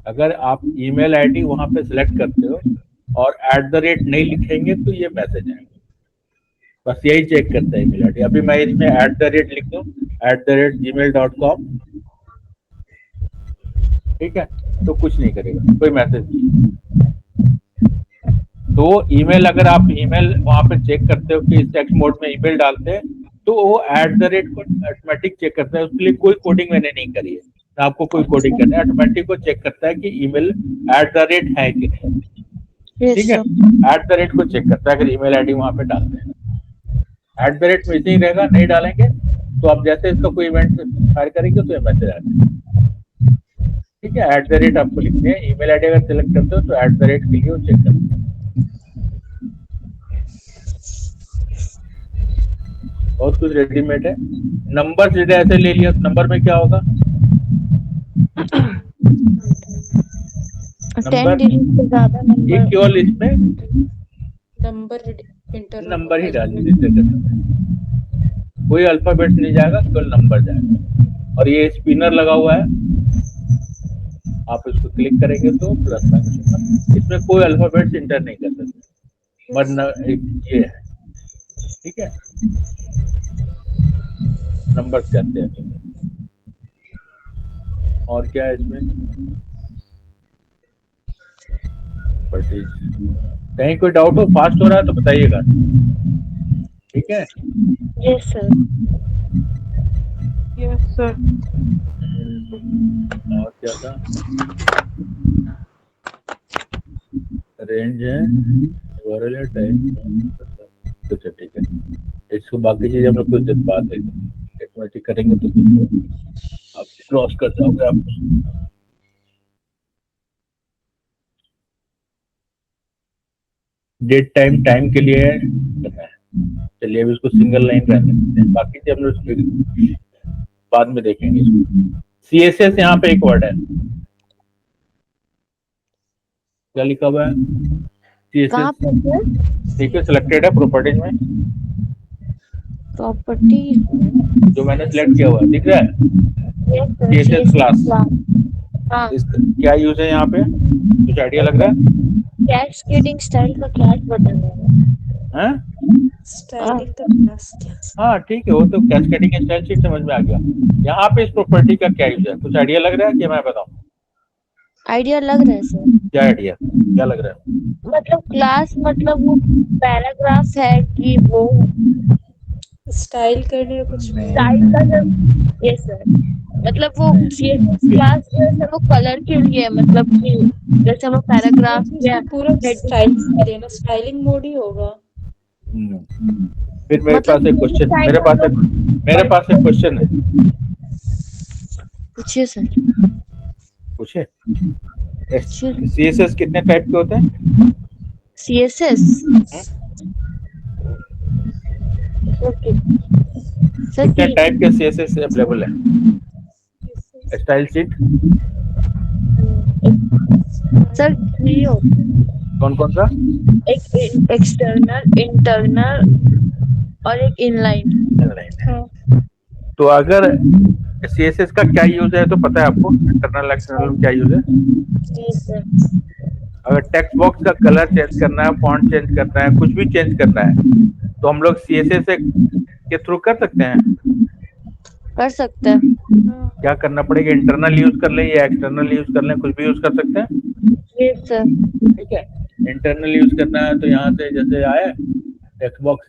S2: अगर आप ईमेल आईडी वहां पे सिलेक्ट करते हो और @ नहीं लिखेंगे तो ये मैसेज आएगा। बस यही चेक करता है ईमेल आईडी। अभी मैं इसमें @ लिख दूं, @gmail.com, ठीक है, तो कुछ नहीं करेगा, कोई मैसेज नहीं। तो ईमेल, अगर आप ईमेल वहां पे चेक करते हो कि इस टेक्स्ट मोड में ईमेल डालते हैं, तो वो @ को ऑटोमेटिक चेक करता है। उसके लिए कोई कोडिंग मैंने नहीं करी है, तो आपको कोई कोडिंग करना है, ऑटोमेटिक को चेक करता है कि ईमेल @ है कि नहीं। ठीक है, @ को चेक करता है अगर ईमेल आईडी वहां पे डालते हैं। @ मिसिंग रहेगा, नहीं डालेंगे तो आप जैसे इसका कोई इवेंट फायर करेंगे तो ये मैसेज आएगा। ठीक है, @ आपको लिखते हैं। ईमेल आईडी अगर सिलेक्ट करते हो तो @ के लिए वो चेक करते हैं। बहुत कुछ रेडीमेड है। नंबर सीधे ऐसे ले लिया, नंबर में क्या होगा?
S1: 10 डिजिट से ज्यादा नंबर।
S2: केवल इसमें
S4: नंबर इंटर
S2: नंबर ही डाल दीजिए, कोई अल्फाबेट नहीं जाएगा, केवल नंबर जाएगा। और ये स्पिनर लगा हुआ है, आप इसको क्लिक करेंगे तो प्लस माइनस, इसमें कोई अल्फाबेट्स इंटर नहीं कर सकते, वरना ये है। ठीक है, नंबर कहते हैं। और क्या है इसमें? कहीं कोई डाउट हो, फास्ट हो रहा है तो बताइएगा। ठीक है,
S1: यस सर।
S3: Yes sir.
S2: और क्या था? रेंज है, टाइम। अच्छा ठीक है, इसको बाकी चीजें हम लोग कुछ दिन बाद देखेंगे। ऑटोमेटिक करेंगे तो कुछ आप क्रॉस कर जाओगे आप। डेट टाइम के लिए करना है। चलिए अभी इसको सिंगल लाइन रहने देते हैं, बाकी से हम लोग बाद में देखेंगे। CSS यहाँ पे एक वर्ड है, क्या लिखा हुआ है?
S1: कहाँ
S2: CSS
S1: पे सर?
S2: देखिए सिलेक्टेड है प्रॉपर्टीज में,
S1: प्रॉपर्टी
S2: जो मैंने सिलेक्ट किया हुआ है दिख रहा है CSS क्लास।
S1: हाँ,
S2: क्या यूज है यहाँ पे, कुछ आइडिया लग रहा है?
S1: कैस्केडिंग स्टाइल का क्लास बटन है।
S2: हैं?
S4: स्टाइलिंग का क्लास।
S2: हाँ ठीक है, वो तो कैस्केडिंग स्टाइल शीट समझ में आ गया। यहाँ पे इस प्रॉपर्टी का क्या यूज है, कुछ आइडिया लग रहा है कि मैं बताऊँ?
S1: आइडिया लग रहा है सर।
S2: क्या आइडिया, क्या लग रहा है?
S1: मतलब क्लास मतलब वो पैराग्राफ है कि वो
S4: स्टाइल करने में कुछ
S1: स्टाइल का जब, यस सर, मतलब वो CSS क्लास जो है सर वो कलर के लिए है, मतलब कि जैसे हम पैराग्राफ या
S4: पूरा स्टाइल के लिए ना, स्टाइलिंग मोड ही होगा।
S2: फिर मेरे पास एक क्वेश्चन, मेरे पास एक क्वेश्चन है।
S1: पूछिए सर।
S2: पूछे? CSS कितने टाइप के होते हैं?
S1: CSS ओके सर,
S2: कितने टाइप के CSS अवेलेबल है? स्टाइल शीट
S1: सर 3 होते हैं।
S2: कौन कौन सा?
S1: एक एक्सटर्नल, इंटरनल और एक इनलाइन।
S2: तो अगर CSS का क्या यूज है तो पता है आपको, इंटरनल एक्सटर्नल में क्या यूज है?
S1: जी सर।
S2: अगर टेक्स्ट बॉक्स का कलर चेंज करना है, फॉन्ट चेंज करना है, कुछ भी चेंज करना है तो हम लोग CSS के थ्रू कर सकते हैं।
S1: कर सकते हैं।
S2: क्या करना पड़ेगा, इंटरनल यूज कर ले या एक्सटर्नल यूज कर ले, कुछ भी यूज कर सकते हैं।
S1: जी सर।
S2: ठीक है, इंटरनल यूज करना है तो यहाँ से जैसे आया टेक्स्ट बॉक्स,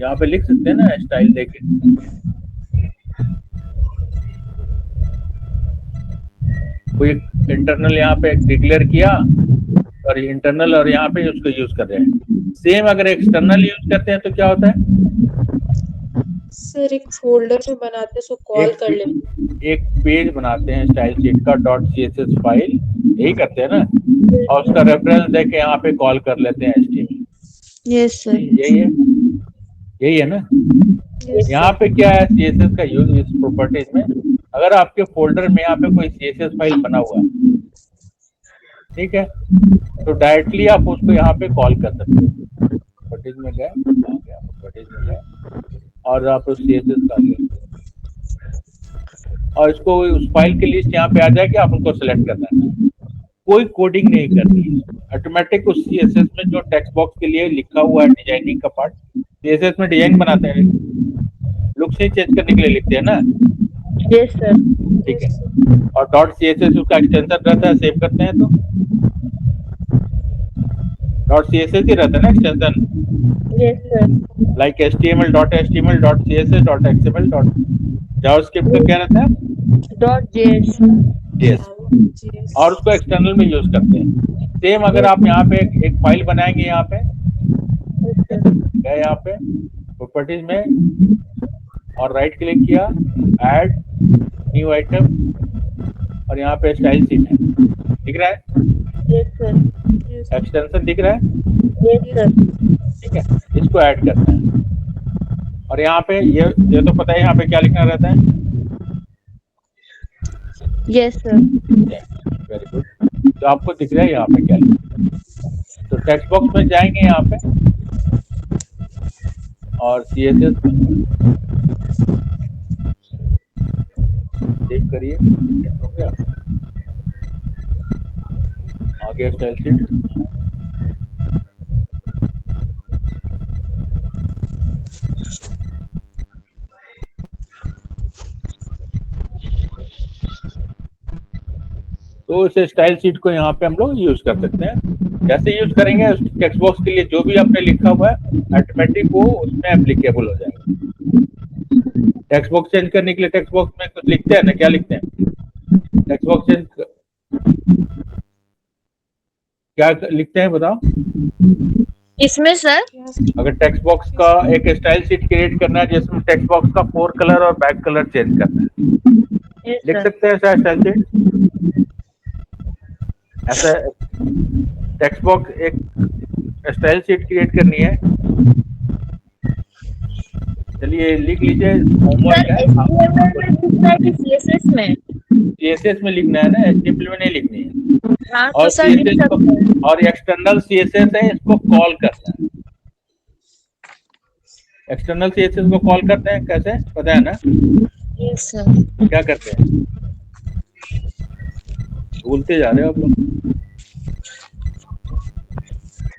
S2: यहाँ पे लिख सकते हैं ना स्टाइल देके। कोई इंटरनल यहाँ पे डिक्लेयर किया और इंटरनल और यहाँ पे उसको यूज कर रहे हैं। सेम अगर एक्सटर्नल यूज करते हैं तो क्या होता है
S4: सर एक फोल्डर में बनाते हैं, उसको कॉल कर लेते
S2: एक पेज बनाते हैं स्टाइल शीट का .css फाइल, यही करते हैं ना, और उसका रेफरेंस देके यहाँ पे कॉल कर लेते हैं HTML।
S1: Yes sir.
S2: यही है ना। यहाँ पे क्या है CSS का यूज इस प्रॉपर्टीज में, अगर आपके फोल्डर में यहाँ पे कोई CSS फाइल बना हुआ है, ठीक है, तो डायरेक्टली आप उसको यहाँ पे कॉल कर सकते हैं। प्रॉपर्टीज में गए, प्रॉपर्टीज में गए और आप उस CSS का ले, और इसको उस फाइल की लिस्ट यहाँ पे आ जाएगी, आप उनको सेलेक्ट करना है। कोई कोडिंग नहीं करनी, ऑटोमेटिक उस CSS में जो टेक्स्ट बॉक्स के लिए लिखा हुआ है डिजाइनिंग का पार्ट, CSS में डिजाइन बनाते हैं, लुक से चेंज करने के लिए लिखते हैं ना।
S1: Yes sir.
S2: ठीक है, और .css उसका एक्सटेंशन रहता है, सेव करते हैं तो .css ही रहता है ना extension.
S1: Yes sir.
S2: Like HTML .html .css .xml JavaScript का क्या रहता है
S1: .js।
S2: और उसको एक्सटर्नल में यूज करते हैं। सेम अगर आप यहाँ पे एक फाइल बनाएंगे, यहाँ पे गए, यहाँ पे प्रॉपर्टीज में और राइट क्लिक किया, ऐड न्यू आइटम, और यहाँ पे स्टाइल शीट है, दिख रहा है?
S1: Yes sir.
S2: एक्सटेंशन दिख रहा है?
S1: Yes sir.
S2: ठीक है, इसको ऐड करते हैं और यहाँ पे ये तो पता है यहाँ पे क्या लिखना रहता है।
S1: Yes sir.
S2: वेरी गुड, तो आपको दिख रहा है यहाँ पे क्या लिखना है। तो टेक्स्ट बॉक्स में जाएंगे यहाँ पे और CSS सेव करिए, हो गया, आ गया स्टाइल शीट। तो इस स्टाइल शीट को यहाँ पे हम लोग यूज कर सकते हैं। कैसे यूज करेंगे, उस टेक्स्ट बॉक्स के लिए जो भी आपने लिखा हुआ है ऑटोमेटिक वो उसमें एप्लीकेबल हो जाएगा। टेक्स्ट बॉक्स चेंज करने के लिए टेक्स्ट बॉक्स में कुछ लिखते हैं ना, क्या लिखते हैं टेक्स्ट बॉक्स चेंज, क्या लिखते हैं बताओ?
S1: इसमें सर
S2: अगर टेक्स्ट बॉक्स का एक स्टाइल शीट क्रिएट करना है जिसमें टेक्स्ट बॉक्स का फोर कलर और बैक कलर चेंज करना है, लिख सकते हैं ऐसा स्टाइल शीट। ऐसा टेक्स्ट बॉक्स एक स्टाइल शीट क्रिएट करनी है, चलिए लिख लीजिए। होमवर्क है
S1: CSS में
S2: CSS में लिखना है ना, HTML में नहीं लिखनी है।
S1: हाँ
S2: और
S1: तो सर लिख
S2: CSS को,
S1: सकते हैं।
S2: और एक्सटर्नल CSS है, इसको कॉल करना है। एक्सटर्नल CSS को कॉल करते हैं कैसे, पता है ना?
S1: Yes sir.
S2: क्या करते हैं? भूलते जा रहे हो आप लोग।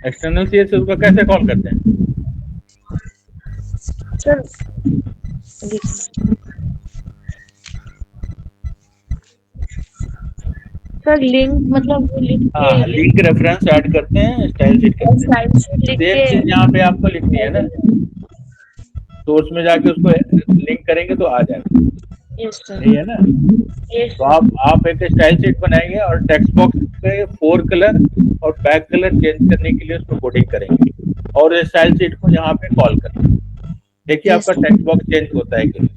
S2: एक्सटर्नल CSS को कैसे कॉल करते हैं?
S1: सर सर लिंक मतलब वो लिख के
S2: हाँ, लिंक रेफरेंस ऐड करते हैं, स्टाइल शीट करते हैं।
S1: साइड से लिख
S2: सेम
S1: के।
S2: चीज यहाँ पे आपको लिखनी है ना, सोर्स में जाके उसको लिंक करेंगे तो आ जाएगा।
S1: Yes sir.
S2: यही है ना?
S1: यस
S2: तो आप एक स्टाइल शीट बनाएंगे और टेक्स्ट बॉक्स पे 4 कलर और बैक कलर चेंज करने के लिए उसको कोडिंग करेंगे और स्टाइल शीट को यहाँ पे कॉल करेंगे। देखिए
S1: Yes.
S2: आपका टेक्स्ट बॉक्स चेंज होता है कि नहीं।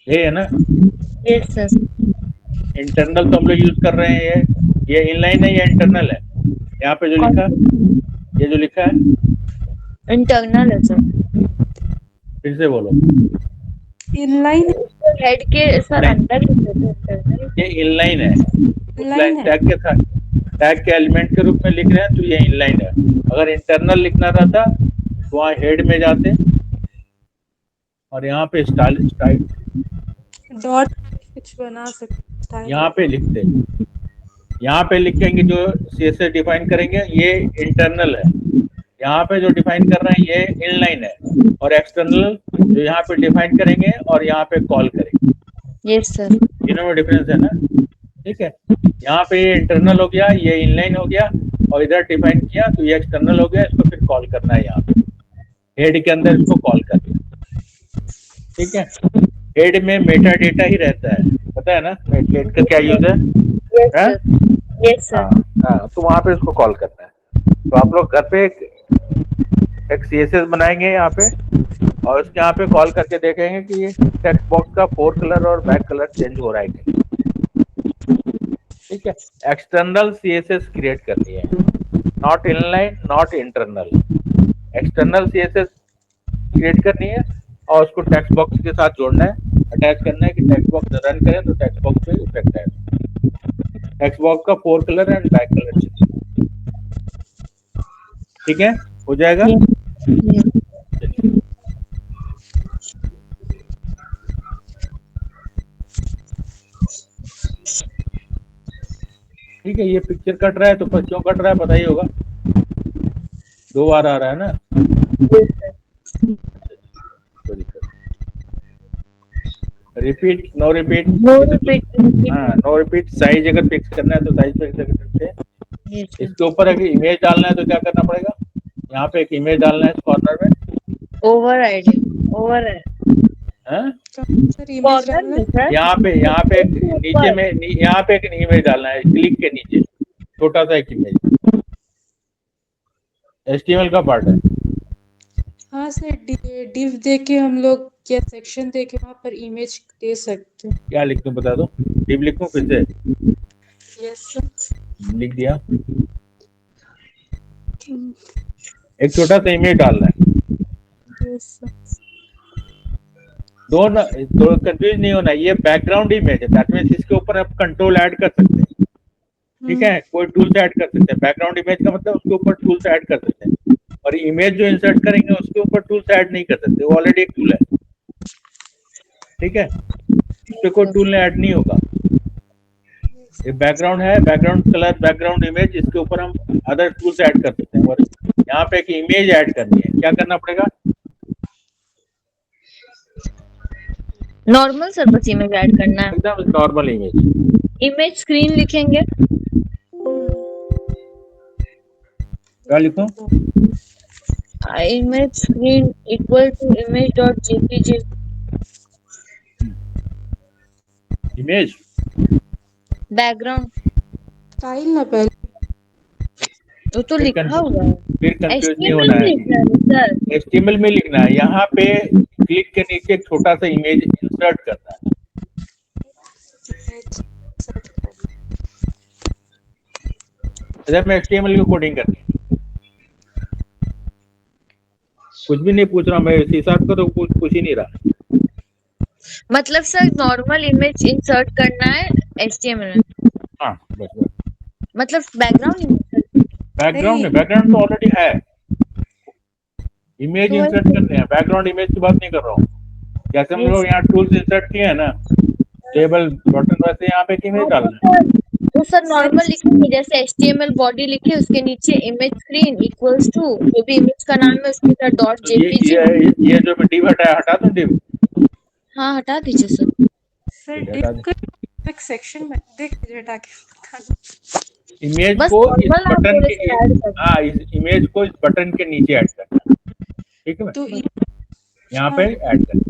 S2: ये है ना?
S1: Yes sir.
S2: इंटरनल तो हम लोग यूज कर रहे हैं, ये इनलाइन है या इंटरनल है? यहाँ पे जो लिखा, ये जो लिखा है
S1: इंटरनल है सर।
S2: फिर से बोलो।
S4: इनलाइन
S1: हेड के सर
S2: नहीं।
S1: अंदर इंटरनल।
S2: ये इनलाइन है, उस
S4: Inline
S2: लाइन
S4: है।
S2: टैग के एलिमेंट के रूप में लिख रहे हैं तो ये इनलाइन है। अगर इंटरनल लिखना रहता तो वहाँ हेड में जाते और यहाँ पे स्टाइल
S4: डॉट कुछ बना सकता है।
S2: यहाँ पे लिखते, यहाँ पे लिखेंगे जो CSS डिफाइन करेंगे ये इंटरनल है, यहाँ पे जो डिफाइन कर रहे हैं ये इनलाइन है, और एक्सटर्नल जो यहाँ पे डिफाइन करेंगे और यहाँ पे कॉल करेंगे।
S1: Yes sir.
S2: तीनों में डिफरेंस है ना? ठीक है, यहाँ पे ये इंटरनल हो गया, ये इनलाइन हो गया, और इधर डिफाइन किया तो ये एक्सटर्नल हो गया, इसको फिर कॉल करना है यहाँ पे हेड के अंदर, इसको कॉल करना। ठीक है, हेड में मेटा डेटा ही रहता है, पता है ना हेड का क्या यूज है?
S1: यस
S2: हैं?
S1: सर। Yes sir.
S2: हाँ, तो वहाँ पे इसको कॉल करना है। तो आप लोग घर पे एक CSS बनाएंगे यहाँ पे, और उसके यहाँ पे कॉल करके देखेंगे कि ये टेक्स्ट बॉक्स का 4 कलर और बैक कलर चेंज हो रहा है कि नहीं। ठीक है, एक्सटर्नल CSS क्रिएट करनी है, not inline not internal. External CSS create करनी है और उसको टेक्स्ट बॉक्स के साथ जोड़ना है, अटैच करना है कि टेक्स्ट बॉक्स रन करें तो टेक्स्ट बॉक्स पे इफेक्ट है। टेक्स्ट बॉक्स का 4 कलर एंड बैक कलर चाहिए। ठीक है, हो जाएगा। ठीक है, ये पिक्चर कट रहा है तो पर क्यों कट रहा है पता ही होगा, 2 बार आ रहा है ना। Repeat no repeat.
S1: No repeat.
S2: हाँ, नो रिपीट। साइज अगर फिक्स करना है तो साइज फिक्स कर सकते हैं।
S1: Yes sir.
S2: इसके ऊपर अगर इमेज डालना है तो क्या करना पड़ेगा? यहाँ पे एक इमेज डालना है इस कॉर्नर में।
S1: ओवर आइडिया ओवर है
S2: हाँ?
S4: सर इमेज
S1: कॉर्नर
S4: डालना
S1: में सर।
S2: यहाँ पे एक नीचे में यहाँ पे एक इमेज डालना है, क्लिक के नीचे छोटा सा एक इमेज, HTML का पार्ट है।
S4: हाँ सर डिव दे के हम लोग या सेक्शन दे के वहाँ पर इमेज दे सकते हैं।
S2: क्या लिख दूं बता दो? डिव लिखूं फिर से?
S4: Yes sir.
S2: लिख दिया। एक छोटा सा इमेज डालना है।
S4: Yes sir.
S2: दोनों तो कंफ्यूज नहीं होना, ये बैकग्राउंड इमेज है, दैट मींस इसके ऊपर आप कंट्रोल ऐड कर सकते हैं। ठीक है, कोई टूल्स ऐड कर सकते हैं। बैकग्राउंड इमेज का मतलब उसके ऊपर टूल्स ऐड कर सकते हैं, और इमेज जो इंसर्ट करेंगे उसके ऊपर टूल्स ऐड नहीं कर सकते, वो ऑलरेडी एक टूल है। ठीक है, इस पे कोई टूल ऐड नहीं होगा। ये बैकग्राउंड है, बैकग्राउंड कलर, बैकग्राउंड इमेज, इसके ऊपर हम अदर टूल्स ऐड कर सकते हैं। और यहाँ पे एक इमेज ऐड करनी है, क्या करना पड़ेगा?
S1: नॉर्मल सर, बस इमेज ऐड करना है।
S2: एकदम नॉर्मल इमेज।
S1: इमेज स्क्रीन लिखेंगे।
S2: क्या लिखूं?
S1: Image screen equal to image dot JPG.
S2: Image
S1: background
S4: style ना पहले
S1: वो तो लिखा हुआ है।
S2: फिर कंफ्यूज नहीं
S1: HTML
S2: होना
S1: में
S2: है।
S1: लिखना है सर।
S2: HTML में लिखना है, यहाँ पे क्लिक के नीचे एक छोटा सा इमेज इंसर्ट करना है। इधर में HTML की कोडिंग करनी है। कुछ भी नहीं पूछ रहा मैं, C# का तो पूछ ही नहीं रहा।
S1: मतलब सर नॉर्मल इमेज इंसर्ट करना है HTML में,
S2: हाँ बस
S1: मतलब बैकग्राउंड इमेज।
S2: बैकग्राउंड नहीं, बैकग्राउंड तो ऑलरेडी है, इमेज
S1: तो
S2: इंसर्ट करने हैं, बैकग्राउंड इमेज की बात नहीं कर रहा हूँ। जैसे हम लोग यहाँ टूल्स इंसर्ट किए हैं ना, टेबल बटन, वैसे यहाँ पे एक इमेज डालना है।
S1: तो सर नॉर्मल लिखेंगे जैसे HTML बॉडी लिखे उसके नीचे इमेज स्क्रीन इक्वल्स टू जो भी इमेज का नाम है उसके साथ डॉट
S2: तो
S1: JPG।
S2: ये जो डिव हटाया, हटा दूं डिव?
S1: हाँ हटा दीजिए सर।
S4: सर
S2: ठीक है, हटा दे।
S4: एक सेक्शन में देख लीजिए हटा के बता दो।
S2: इमेज
S1: बस
S2: को इस
S1: नॉर्मल आप
S2: बटन
S1: बोले
S2: के,
S1: सर ऐड कर
S2: हाँ इस इमेज को इस बटन के नीचे ऐड करना है, ठीक है,
S4: तो
S2: यहाँ पे ऐड करना है।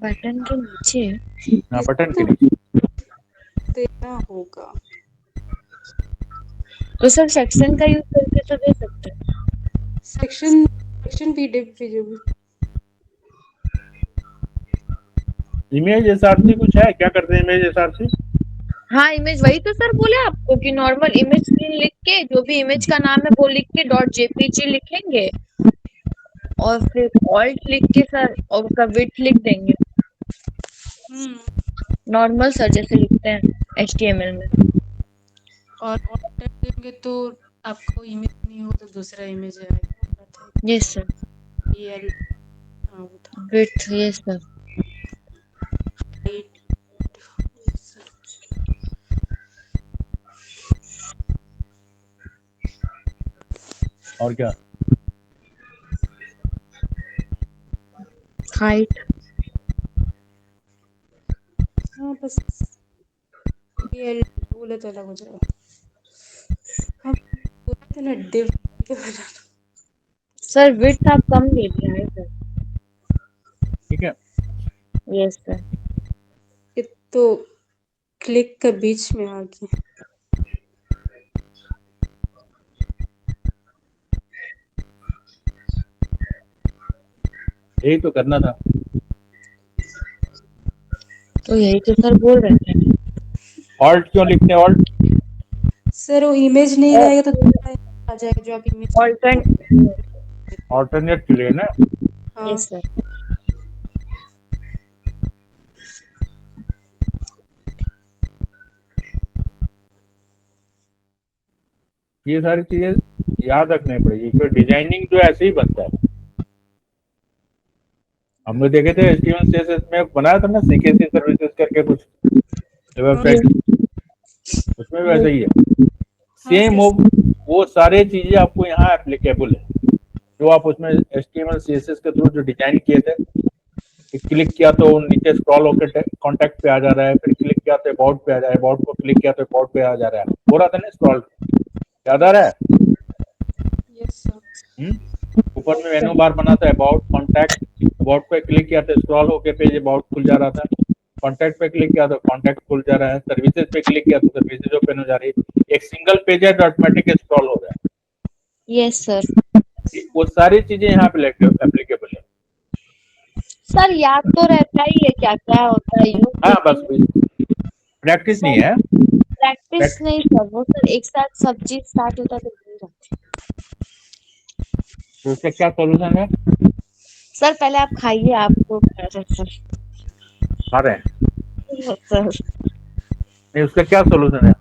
S1: बटन के नीचे।
S2: हाँ बटन के नीचे।
S4: देना होगा।
S1: तो सर सेक्शन का यूज करके तो दे सकते हैं।
S4: सेक्शन भी डिव भी जो भी।
S2: इमेज SRC कुछ है, क्या करते हैं इमेज SRC?
S1: हाँ इमेज, वही तो सर बोले आपको कि नॉर्मल इमेज स्क्रीन लिख के जो भी इमेज का नाम है वो लिख के डॉट JPG लिखेंगे और फिर ऑल्ट लिख के सर और उसका विड्थ लिख देंगे नॉर्मल सर जैसे लिखते हैं HTML में।
S4: और टाइप देंगे तो आपको इमेज नहीं हो तो दूसरा इमेज आएगा।
S1: Yes sir.
S4: EL हाँ वो था।
S1: Width yes sir.
S4: हाइट
S2: और क्या?
S1: हाइट।
S4: हाँ बस EL बोले तो अलग हो जाएगा। हम बोले थे ना डिव के बजाना।
S1: सर विड्थ आप कम दे दिया है सर।
S2: ठीक है,
S1: यस सर।
S4: ये तो क्लिक का बीच में आ गया।
S2: यही तो करना था।
S1: तो यही तो सर बोल रहे थे।
S2: ऑल्ट क्यों लिखते हैं ऑल्ट?
S4: सर वो इमेज नहीं रहेगा तो दूसरा आ जाएगा जो आप इमेज
S2: ऑल्टरनेट के लिए ना।
S4: हाँ
S1: यस सर।
S2: ये सारी चीजें याद रखनी पड़ेगी, क्योंकि डिजाइनिंग जो ऐसे ही बनता है। हम लोग देखे थे HTML CSS में बनाया था ना CKC सर्विसेज करके कुछ वेबसाइट, उसमें भी वैसे ही है सेम। वो सारे चीजें आपको यहाँ एप्लीकेबल है, जो आप उसमें HTML CSS के थ्रू जो डिजाइन किए थे, क्लिक किया तो नीचे स्क्रॉल होकर कॉन्टेक्ट पे आ जा रहा है, फिर क्लिक किया तो अबाउट पे आ जा रहा है, अबाउट को क्लिक किया तो अबाउट पे आ जा रहा है, हो रहा था ना स्क्रॉल, याद आ रहा है?
S4: Yes sir.
S2: ऊपर में मेनू बार बना था, अबाउट, कॉन्टैक्ट, अबाउट पे क्लिक किया तो स्क्रॉल होकर पेज अबाउट खुल जा रहा था, कॉन्टैक्ट पे क्लिक किया तो कॉन्टैक्ट खुल जा रहा है, सर्विसेज पे क्लिक किया तो सर्विसेज ओपन हो जा रही है, एक सिंगल पेज है तो ऑटोमेटिक स्क्रॉल हो रहा है।
S1: Yes sir.
S2: वो सारी चीजें यहाँ पे एप्लीकेबल है।
S1: सर याद तो रहता ही है क्या क्या होता है यूज।
S2: हाँ बस प्रैक्टिस नहीं है।
S1: प्रैक्टिस नहीं सर, वो सर एक साथ सब चीज स्टार्ट होता तो भूल जाते।
S2: तो उसका क्या सोल्यूशन है?
S1: सर पहले आप खाइए, आपको खा रहे हैं सर।
S2: खा रहे हैं?
S1: सर
S2: नहीं, उसका क्या सोल्यूशन है?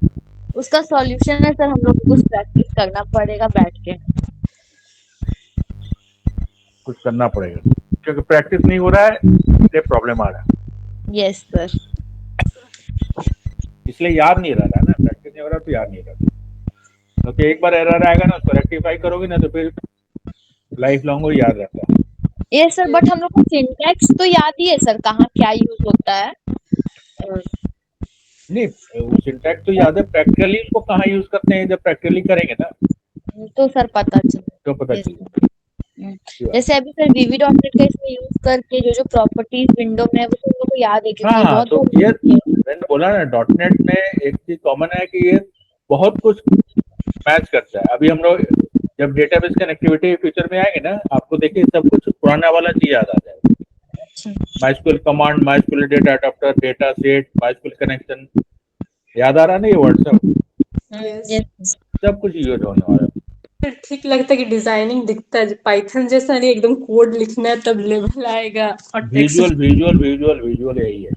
S1: उसका सॉल्यूशन है सर हम लोग को कुछ प्रैक्टिस करना पड़ेगा बैठ के।
S2: कुछ करना पड़ेगा, क्योंकि प्रैक्टिस नहीं हो रहा है इसलिए प्रॉब्लम आ रहा है।
S1: Yes sir.
S2: इसलिए याद नहीं रह रहा है ना, प्रैक्टिस नहीं हो रहा तो याद नहीं रहा। क्योंकि एक बार एरर आएगा ना, उसको रेक्टिफाई करोगे ना तो फिर लाइफ लॉन्ग वो याद रहता है।
S1: ये सर बट हम लोग को सिंटैक्स तो याद ही है सर, कहाँ क्या यूज होता है।
S2: नहीं, सिंटैक्स तो याद है, प्रैक्टिकली उसको कहाँ यूज करते हैं जब प्रैक्टिकली करेंगे ना
S1: तो सर पता चले
S2: तो पता
S1: Yes,
S2: चलेगा।
S1: जैसे अभी सर VB.NET का इसमें यूज करके जो जो प्रॉपर्टीज विंडो में है वो सब लोग को याद है क्योंकि
S2: हाँ
S1: बहुत
S2: तो ये मैंने बोला ना, .NET में एक चीज कॉमन है कि ये बहुत कुछ मैच करता है। अभी हम लोग जब डेटाबेस कनेक्टिविटी फीचर में आएंगे ना, आपको देखिए सब कुछ पुराना वाला चीज याद आ जाएगा। MySQL command, MySQL data adopter, data set, MySQL connection, याद आ रहा है ना ये वर्ड सब?
S1: Yes.
S2: सब कुछ यूज होने वाला है।
S4: फिर ठीक लगता है कि डिजाइनिंग दिखता है पाइथन जैसा नहीं, एकदम कोड लिखना है तब लेवल आएगा और टेक्स्ट।
S2: विजुअल यही है।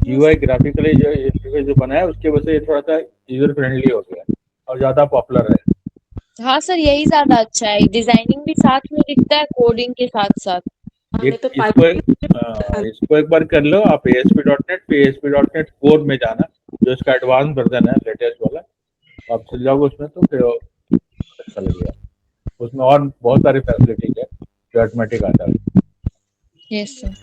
S2: यूआई ग्राफिकली जो इंटरफेस जो बना है उसके वजह से ये थोड़ा सा यूजर फ्रेंडली हो गया और ज्यादा पॉपुलर है।
S1: हाँ सर, यही ज्यादा अच्छा है, डिजाइनिंग भी साथ में दिखता है कोडिंग के साथ साथ।
S3: हमने तो
S2: इसको
S3: पाइथन
S2: इसको एक बार कर लो आप ASP.NET कोर में जाना, जो इसका एडवांस वर्जन है लेटेस्ट वाला, आप चल जाओगे उसमें तो फिर अच्छा लगेगा। उसमें और बहुत सारी फैसिलिटीज है जो ऑटोमेटिक आता है।
S1: Yes sir.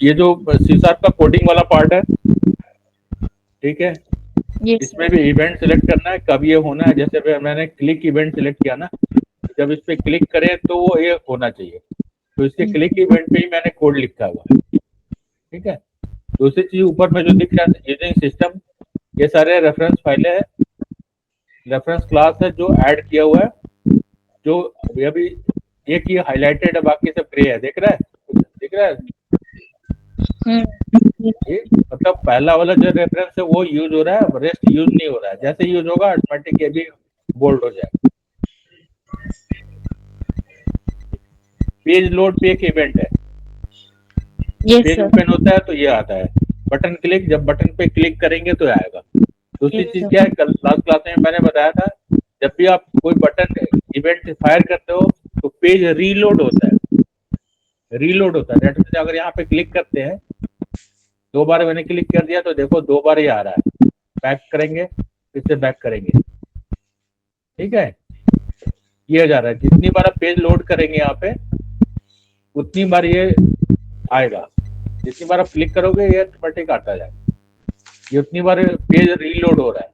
S2: ये जो C# का कोडिंग वाला पार्ट है, ठीक है,
S1: यस
S2: इसमें भी इवेंट सिलेक्ट करना है, कब ये होना है। जैसे फिर मैंने क्लिक इवेंट सिलेक्ट किया ना, जब इस पे क्लिक करें तो वो ये होना चाहिए, तो इसके क्लिक इवेंट पे ही मैंने कोड लिखा हुआ है, ठीक है। दूसरी चीज ऊपर में जो दिख रहा है यूजिंग सिस्टम, ये सारे रेफरेंस फाइलें हैं, रेफरेंस क्लास है जो ऐड किया हुआ है, जो अभी एक ही हाईलाइटेड है, बाकी सब ग्रे है, दिख रहा है। ये मतलब पहला वाला जो रेफरेंस है वो यूज हो रहा है, रेस्ट यूज नहीं हो रहा है। जैसे यूज होगा ऑटोमेटिक ये भी बोल्ड हो जाएगा। पेज लोड पे एक इवेंट है,
S1: यस
S2: पेज
S1: सर।
S2: ओपन होता है तो ये आता है, बटन क्लिक, जब बटन पे क्लिक करेंगे तो आएगा। दूसरी चीज क्या है, कल लास्ट क्लास में मैंने बताया था, जब भी आप कोई बटन इवेंट फायर करते हो तो पेज रीलोड होता है, दैट मींस अगर यहाँ पे क्लिक करते हैं, 2 बार मैंने क्लिक कर दिया तो देखो 2 बार ही आ रहा है, बैक करेंगे फिर से बैक करेंगे, ठीक है, ये जा रहा है। जितनी बार आप पेज लोड करेंगे यहाँ पे उतनी बार ये आएगा, जितनी बार आप क्लिक करोगे ये ऑटोमेटिक आता जाएगा, ये उतनी बार पेज रीलोड हो रहा है,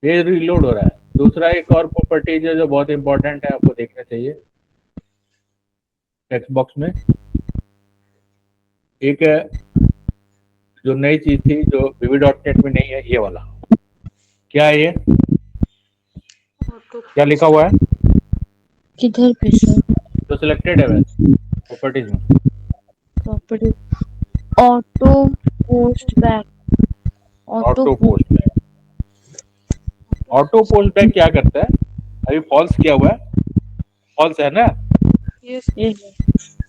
S2: पेज रीलोड हो रहा है। दूसरा एक और प्रॉपर्टीज है जो बहुत इंपॉर्टेंट है, आपको देखना चाहिए टेक्स्ट बॉक्स में। एक है जो नई चीज थी जो VB.NET में नहीं है, ये वाला क्या है, ये क्या लिखा हुआ है
S1: किधर पे सर?
S2: जो सिलेक्टेड है वैसे प्रॉपर्टीज में,
S1: property auto post back.
S2: Auto post back. Auto post back क्या करता है, अभी फॉल्स किया हुआ है, फॉल्स है ना,
S3: यस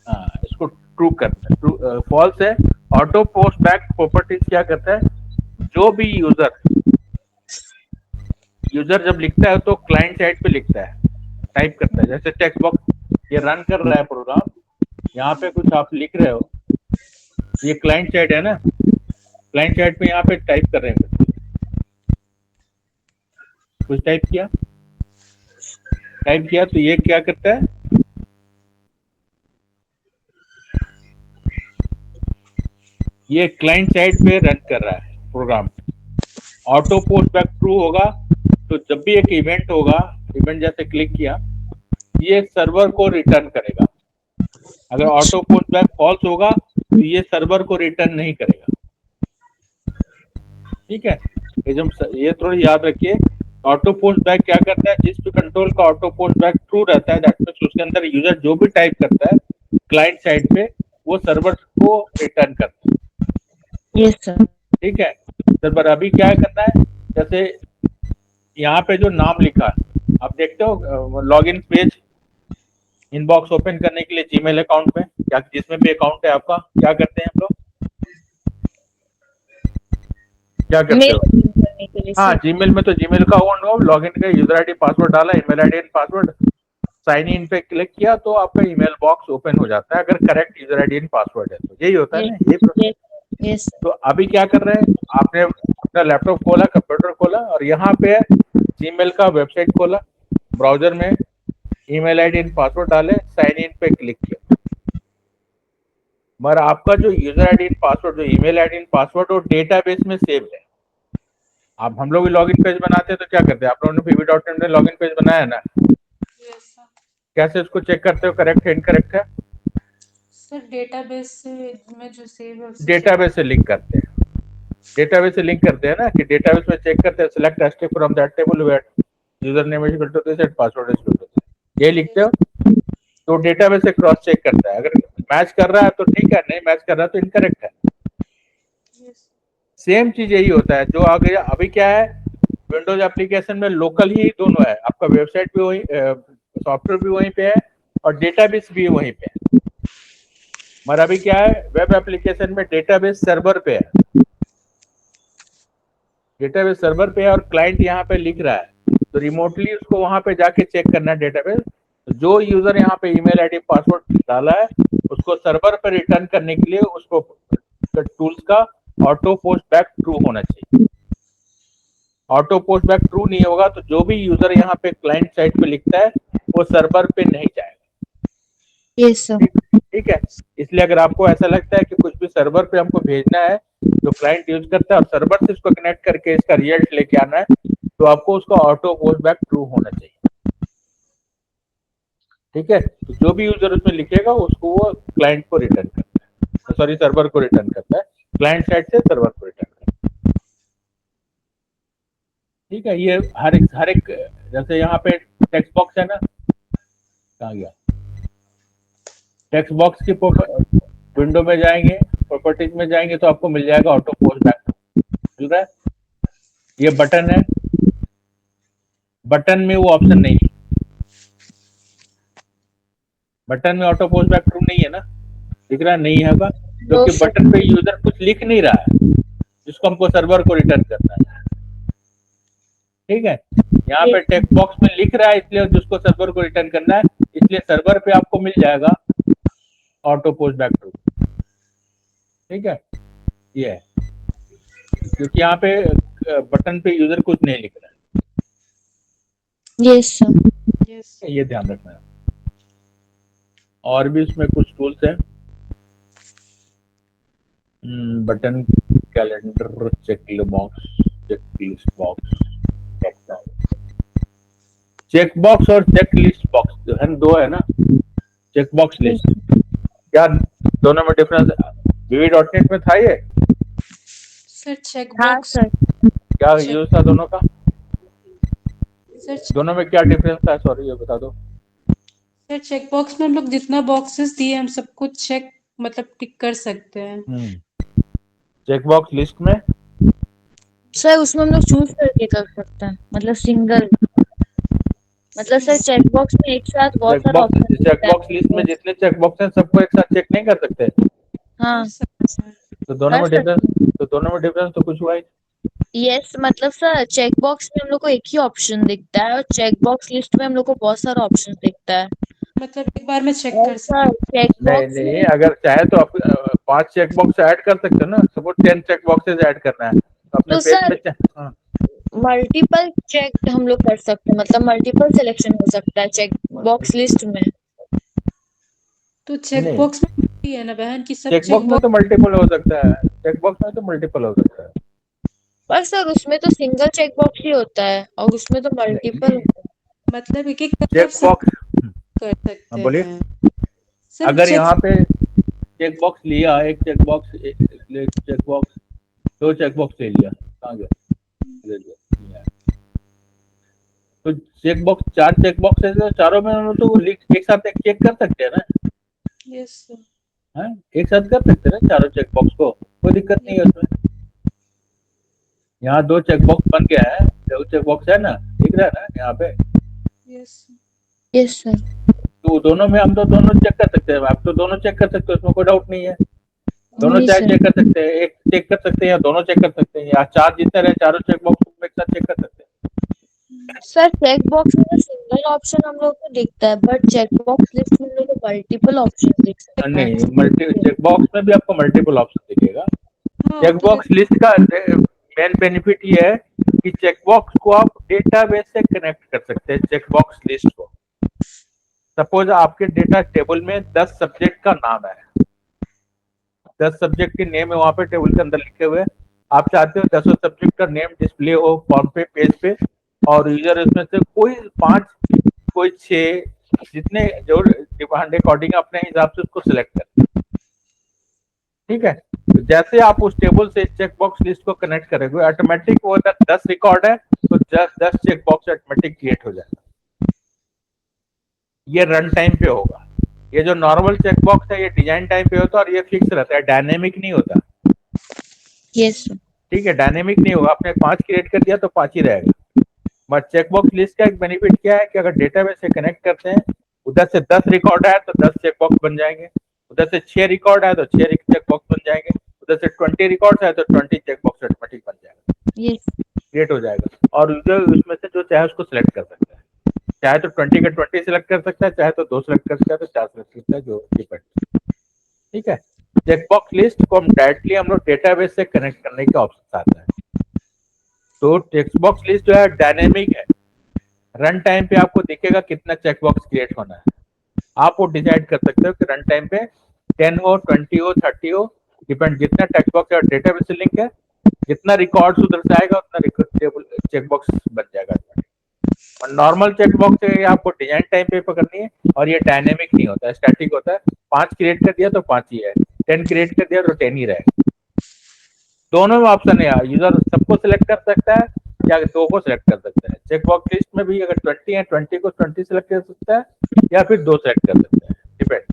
S2: हाँ, इसको ट्रू करता है, ट्रू फॉल्स है। ऑटो पोस्ट बैक प्रॉपर्टीज क्या करता है, जो भी यूजर जब लिखता है तो क्लाइंट साइड पे लिखता है, टाइप करता है। जैसे टेक्स्ट बॉक्स ये रन कर रहा है प्रोग्राम, यहाँ पे कुछ आप लिख रहे हो, ये क्लाइंट साइड है ना, क्लाइंट साइड पे यहाँ पे टाइप कर रहे हैं, कुछ टाइप किया तो ये क्या करता है, ये क्लाइंट साइड पे रन कर रहा है program. Auto post back true होगा तो जब भी एक इवेंट होगा, इवेंट जैसे क्लिक किया, ये सर्वर को रिटर्न करेगा। अगर ऑटो पोस्ट बैक फॉल्स होगा तो ये सर्वर को रिटर्न नहीं करेगा, ठीक है। ये थोड़ा याद रखिए, ऑटो पोस्ट बैक क्या करता है, जिस भी कंट्रोल का ऑटो पोस्ट बैक ट्रू रहता है, दैट मींस उसके अंदर यूजर जो भी टाइप करता है क्लाइंट साइड पे वो सर्वर को रिटर्न करता है,
S1: यस सर।
S2: ठीक है। पर अभी क्या करना है, जैसे यहाँ पे जो नाम लिखा है आप देखते हो, लॉगिन पेज इनबॉक्स ओपन करने के लिए जीमेल अकाउंट में या जिसमें भी अकाउंट है आपका, क्या करते हैं हम लोग, क्या करते
S1: मेल
S2: हो,
S1: करने के लिए
S2: हाँ
S1: सर।
S2: जीमेल में तो जीमेल का अकाउंट, लॉगिन का यूजर आईडी पासवर्ड डाला, email ID and password, sign in पे क्लिक किया तो आपका ईमेल बॉक्स ओपन हो जाता है, अगर correct user ID and password है तो। यही होता है ना, यही प्रोसेस।
S1: यस
S2: तो अभी क्या कर रहे हैं, आपने अपना लैपटॉप खोला, कंप्यूटर खोला और यहाँ पे जीमेल का वेबसाइट खोला, ब्राउजर में ईमेल आईडी एंड पासवर्ड डाले, साइन इन पे क्लिक किया, मगर आपका जो यूजर आईडी एंड पासवर्ड, जो ईमेल आईडी एंड पासवर्ड वो डेटाबेस में सेव है। अब हम लोग लॉगिन पेज बनाते हैं तो क्या करते हैं, आप लोगों ने VB.NET में लॉगिन पेज बनाया ना, कैसे उसको चेक करते हो करेक्ट है इनकरेक्ट है,
S4: सर डेटाबेस से में जो सेव है उससे
S2: डेटाबेस से लिंक करते हैं, डेटाबेस से लिंक करते हैं ना, कि डेटाबेस में चेक करते हैं, select asterisk from that table where user name is equal to this and password is equal to this, ये लिखते हो तो डेटाबेस से क्रॉस चेक करता है, अगर मैच कर रहा है तो ठीक है, नहीं मैच कर रहा है तो इनकरेक्ट है। सेम चीज यही होता है। जो आगे अभी क्या है, विंडोज एप्लीकेशन में लोकल ही दोनों है, आपका वेबसाइट भी वही, सॉफ्टवेयर भी वहीं पे है और डेटाबेस भी वहीं पे है। मगर अभी क्या है, वेब एप्लीकेशन में डेटाबेस सर्वर पे है, डेटाबेस सर्वर पे है और क्लाइंट यहाँ पे लिख रहा है, तो रिमोटली उसको वहां पे जाके चेक करना है डेटाबेस। तो जो यूजर यहाँ पे ईमेल आईडी पासवर्ड डाला है, उसको सर्वर पर रिटर्न करने के लिए उसको टूल्स का ऑटो पोस्ट बैक ट्रू होना चाहिए। ऑटो पोस्ट बैक ट्रू नहीं होगा तो जो भी यूजर यहाँ पे क्लाइंट साइड पे लिखता है वो सर्वर पे नहीं जाएगा।
S1: Yes sir.
S2: ठीक है, इसलिए अगर आपको ऐसा लगता है कि कुछ भी सर्वर पे हमको भेजना है जो क्लाइंट यूज करता है और सर्वर से इसको कनेक्ट करके इसका रिजल्ट लेके आना है, तो आपको उसका ऑटो पोस्ट बैक ट्रू होना चाहिए। ठीक है, तो जो भी यूजर उसमें लिखेगा उसको वो क्लाइंट को रिटर्न करता है, सॉरी सर्वर को रिटर्न करता है, क्लाइंट साइड से सर्वर को रिटर्न करता है। ठीक है, ये हर एक जैसे यहाँ पे टेक्स्ट बॉक्स है ना, कहाँ गया, टेक्स्ट बॉक्स की विंडो में जाएंगे, प्रॉपर्टीज में जाएंगे तो आपको मिल जाएगा ऑटो पोस्ट बैक, मिल रहा है। ये बटन है, बटन में वो ऑप्शन नहीं है, बटन में ऑटो पोस्ट बैक ट्रू नहीं है ना, दिख रहा है नहीं है, क्योंकि बटन पे यूजर कुछ लिख नहीं रहा है जिसको हमको सर्वर को रिटर्न करना है। ठीक है, यहाँ पे टेक्स्ट बॉक्स में लिख रहा है इसलिए जिसको सर्वर को रिटर्न करना है, इसलिए सर्वर पे आपको मिल जाएगा ऑटो पोस्ट बैक ट्रू। ठीक है, ये है, क्योंकि यहाँ पे बटन पे यूजर कुछ नहीं लिख रहा है।
S1: Yes sir.
S3: यस
S2: ये ध्यान रखना है। और भी इसमें कुछ टूल्स हैं, button, calendar, check box, checklist box, check box और चेक लिस्ट बॉक्स जो है दो है ना, चेक बॉक्स लिस्ट, क्या दोनों में डिफरेंस VB.NET में था ये?
S4: सर चेक
S1: हाँ
S4: बॉक्स,
S1: सर।
S2: क्या यूज था दोनों का?
S4: सर
S2: दोनों में क्या डिफरेंस था, सॉरी ये बता दो।
S4: सर चेक बॉक्स में हम लोग जितना बॉक्सेस दिए हम सब कुछ चेक मतलब टिक कर सकते हैं।
S2: चेक बॉक्स लिस्ट में
S1: सर उसमें हम लोग चूज करके कर सकते हैं, मतलब सिंगल, मतलब सर चेक बॉक्स में एक साथ बहुत
S2: चेक
S1: सारा
S2: box,
S1: option
S2: check box list में जितने चेक बॉक्स हैं सबको एक साथ चेक नहीं कर सकते,
S1: हाँ
S2: तो दोनों में
S1: कर सकते
S2: डिफरेंस, तो दोनों में डिफरेंस तो कुछ हुआ ही।
S1: यस, मतलब सर चेक बॉक्स में हम लोग को एक ही ऑप्शन दिखता है और चेक बॉक्स लिस्ट में हम लोग को बहुत सारा ऑप्शन दिखता है।
S4: मतलब एक बार में चेक
S1: और
S4: कर
S1: सर चेक
S2: नहीं
S1: बॉक्स
S2: नहीं,
S1: में
S2: अगर चाहे तो आप 5 चेक बॉक्स ऐड कर सकते हो ना, सपोज 10 चेक बॉक्सेस ऐड करना है तो अपने
S1: तो
S2: पेज
S1: सर
S2: पे हाँ,
S1: मल्टीपल चेक हम लोग कर सकते हैं, मतलब मल्टीपल सिलेक्शन हो सकता है चेक बॉक्स लिस्ट में।
S4: तो चेक
S2: नहीं,
S4: बॉक्स में ये है ना बहन कि सब
S2: चेक
S4: चेक
S2: बॉक्स में तो मल्टीपल हो सकता है, चेक बॉक्स में तो मल्टीपल हो सकता है।
S1: पर सर उसमें तो सिंगल चेक बॉक्स ही होता है और उसमें तो मल्टीपल
S2: नहीं,
S4: मतलब एक एक करके
S2: चेक
S4: आप सब
S2: बॉक्स,
S4: कर सकते
S2: बोलिए,
S4: हैं। सर
S2: अगर
S4: चेक
S2: यहाँ पे चेक बॉक्स लिया, एक चेक बॉक्स, एक चेक बॉक्स, 2 चेक बॉक्स ले लिया, कहाँ गया, ले लिया, तो चेक बॉक्स 4 चेक बॉक्स है तो चारों में हम तो एक साथ एक चेक कर सकते हैं ना,
S4: यस सर,
S2: हाँ एक साथ कर सकते हैं ना चारों चेक बॉक्स को, कोई दिक्कत नहीं है उसमें। यहाँ 2 चेक बॉक्स बन गया है, 2 चेक बॉक्स है ना, दिख रहा है ना यहाँ पे,
S4: यस
S1: यस सर।
S2: तो दोनों में हम तो दोनों चेक कर सकते हैं, आप तो दोनों चेक कर सकते हो, उसमें कोई डाउट नहीं है, दोनों
S1: नहीं
S2: चाहे
S1: सर।
S2: चेक कर सकते हैं, एक चेक कर सकते हैं या दोनों चेक कर सकते हैं, या 4 जितने रहे चारों चेक बॉक्स को एक साथ चेक कर सकते हैं।
S1: सर चेक बॉक्स में सिंगल ऑप्शन हम लोग को दिखता है बट चेक बॉक्स लिस्ट में हम लोग को मल्टीपल ऑप्शन दिख सकता है।
S2: नहीं, मल्टी चेक बॉक्स में भी आपको मल्टीपल ऑप्शन दिखेगा।
S4: हाँ
S2: चेक बॉक्स लिस्ट का मेन बेनिफिट ये है कि चेक बॉक्स को आप डेटाबेस से कनेक्ट कर सकते हैं। चेक बॉक्स लिस्ट को, सपोज आपके डेटा टेबल में 10 सब्जेक्ट का नाम है, 10 सब्जेक्ट के नेम है वहां पे टेबल के अंदर लिखे हुए, आप चाहते हो 10 सब्जेक्ट का नेम डिस्प्ले हो फॉर्म पे, पेज पे, और यूजर इसमें से कोई 5, कोई 6, जितने जो डिमांड अकॉर्डिंग अपने हिसाब से उसको सिलेक्ट कर। ठीक है, तो जैसे आप उस टेबल से चेक बॉक्स लिस्ट को कनेक्ट करेंगे ऑटोमेटिक, वो 10 रिकॉर्ड है तो 10 चेक बॉक्स ऑटोमेटिक क्रिएट हो जाएगा। ये रन टाइम पे होगा। ये जो नॉर्मल चेक बॉक्स है ये डिजाइन टाइम पे होता है और ये फिक्स रहता है, डायनेमिक नहीं होता।
S1: Yes sir.
S2: ठीक है, डायनेमिक नहीं होगा। आपने 5 क्रिएट कर दिया तो 5 ही रहेगा। बट चेकबॉक्स लिस्ट का एक बेनिफिट क्या है कि अगर डेटाबेस से कनेक्ट करते हैं, उधर से 10 रिकॉर्ड आए तो 10 चेकबॉक्स बन जाएंगे, उधर से 6 रिकॉर्ड आए तो 6 चेकबॉक्स बन जाएंगे, उधर से 20 रिकॉर्ड आए तो 20 चेकबॉक्स ऑटोमेटिक बन जाएगा,
S1: यस
S2: क्रिएट हो जाएगा। और यूजर उसमें से जो चाहे उसको सिलेक्ट कर सकता है, चाहे तो 20 का 20 सिलेक्ट कर सकता है, चाहे तो 2 सिलेक्ट कर सकता है, तो 4 सिलेक्ट कर सकता है, जो डिपेंड। ठीक है, चेकबॉक्स लिस्ट को हम डायरेक्टली हम लोग डेटाबेस से कनेक्ट करने के ऑप्शन आता है। तो चेकबॉक्स लिस्ट जो है डायनेमिक है, रन टाइम पे आपको दिखेगा कितना चेकबॉक्स क्रिएट होना है। आप वो डिसाइड कर सकते हो कि रन टाइम पे 10 हो, 20 हो, 30 हो, डिपेंड जितना चेकबॉक्स और डेटाबेस से लिंक है, जितना रिकॉर्ड उधर से आएगा उतना चेकबॉक्स बन जाएगा। और नॉर्मल चेकबॉक्स है आपको डिजाइन टाइम पे पकड़नी है, और ये डायनेमिक नहीं होता है, स्टैटिक होता है। 5 क्रिएट कर दिया तो 5 ही है, 10 क्रिएट कर दिया तो 10 ही रहेगा। दोनों में ऑप्शन है, यूजर सबको सिलेक्ट कर सकता है या 2 को सिलेक्ट कर सकता है। चेकबॉक्स लिस्ट में भी अगर 20 है, 20 को 20 सिलेक्ट कर सकता है या फिर 2 सिलेक्ट कर सकता है, डिपेंड।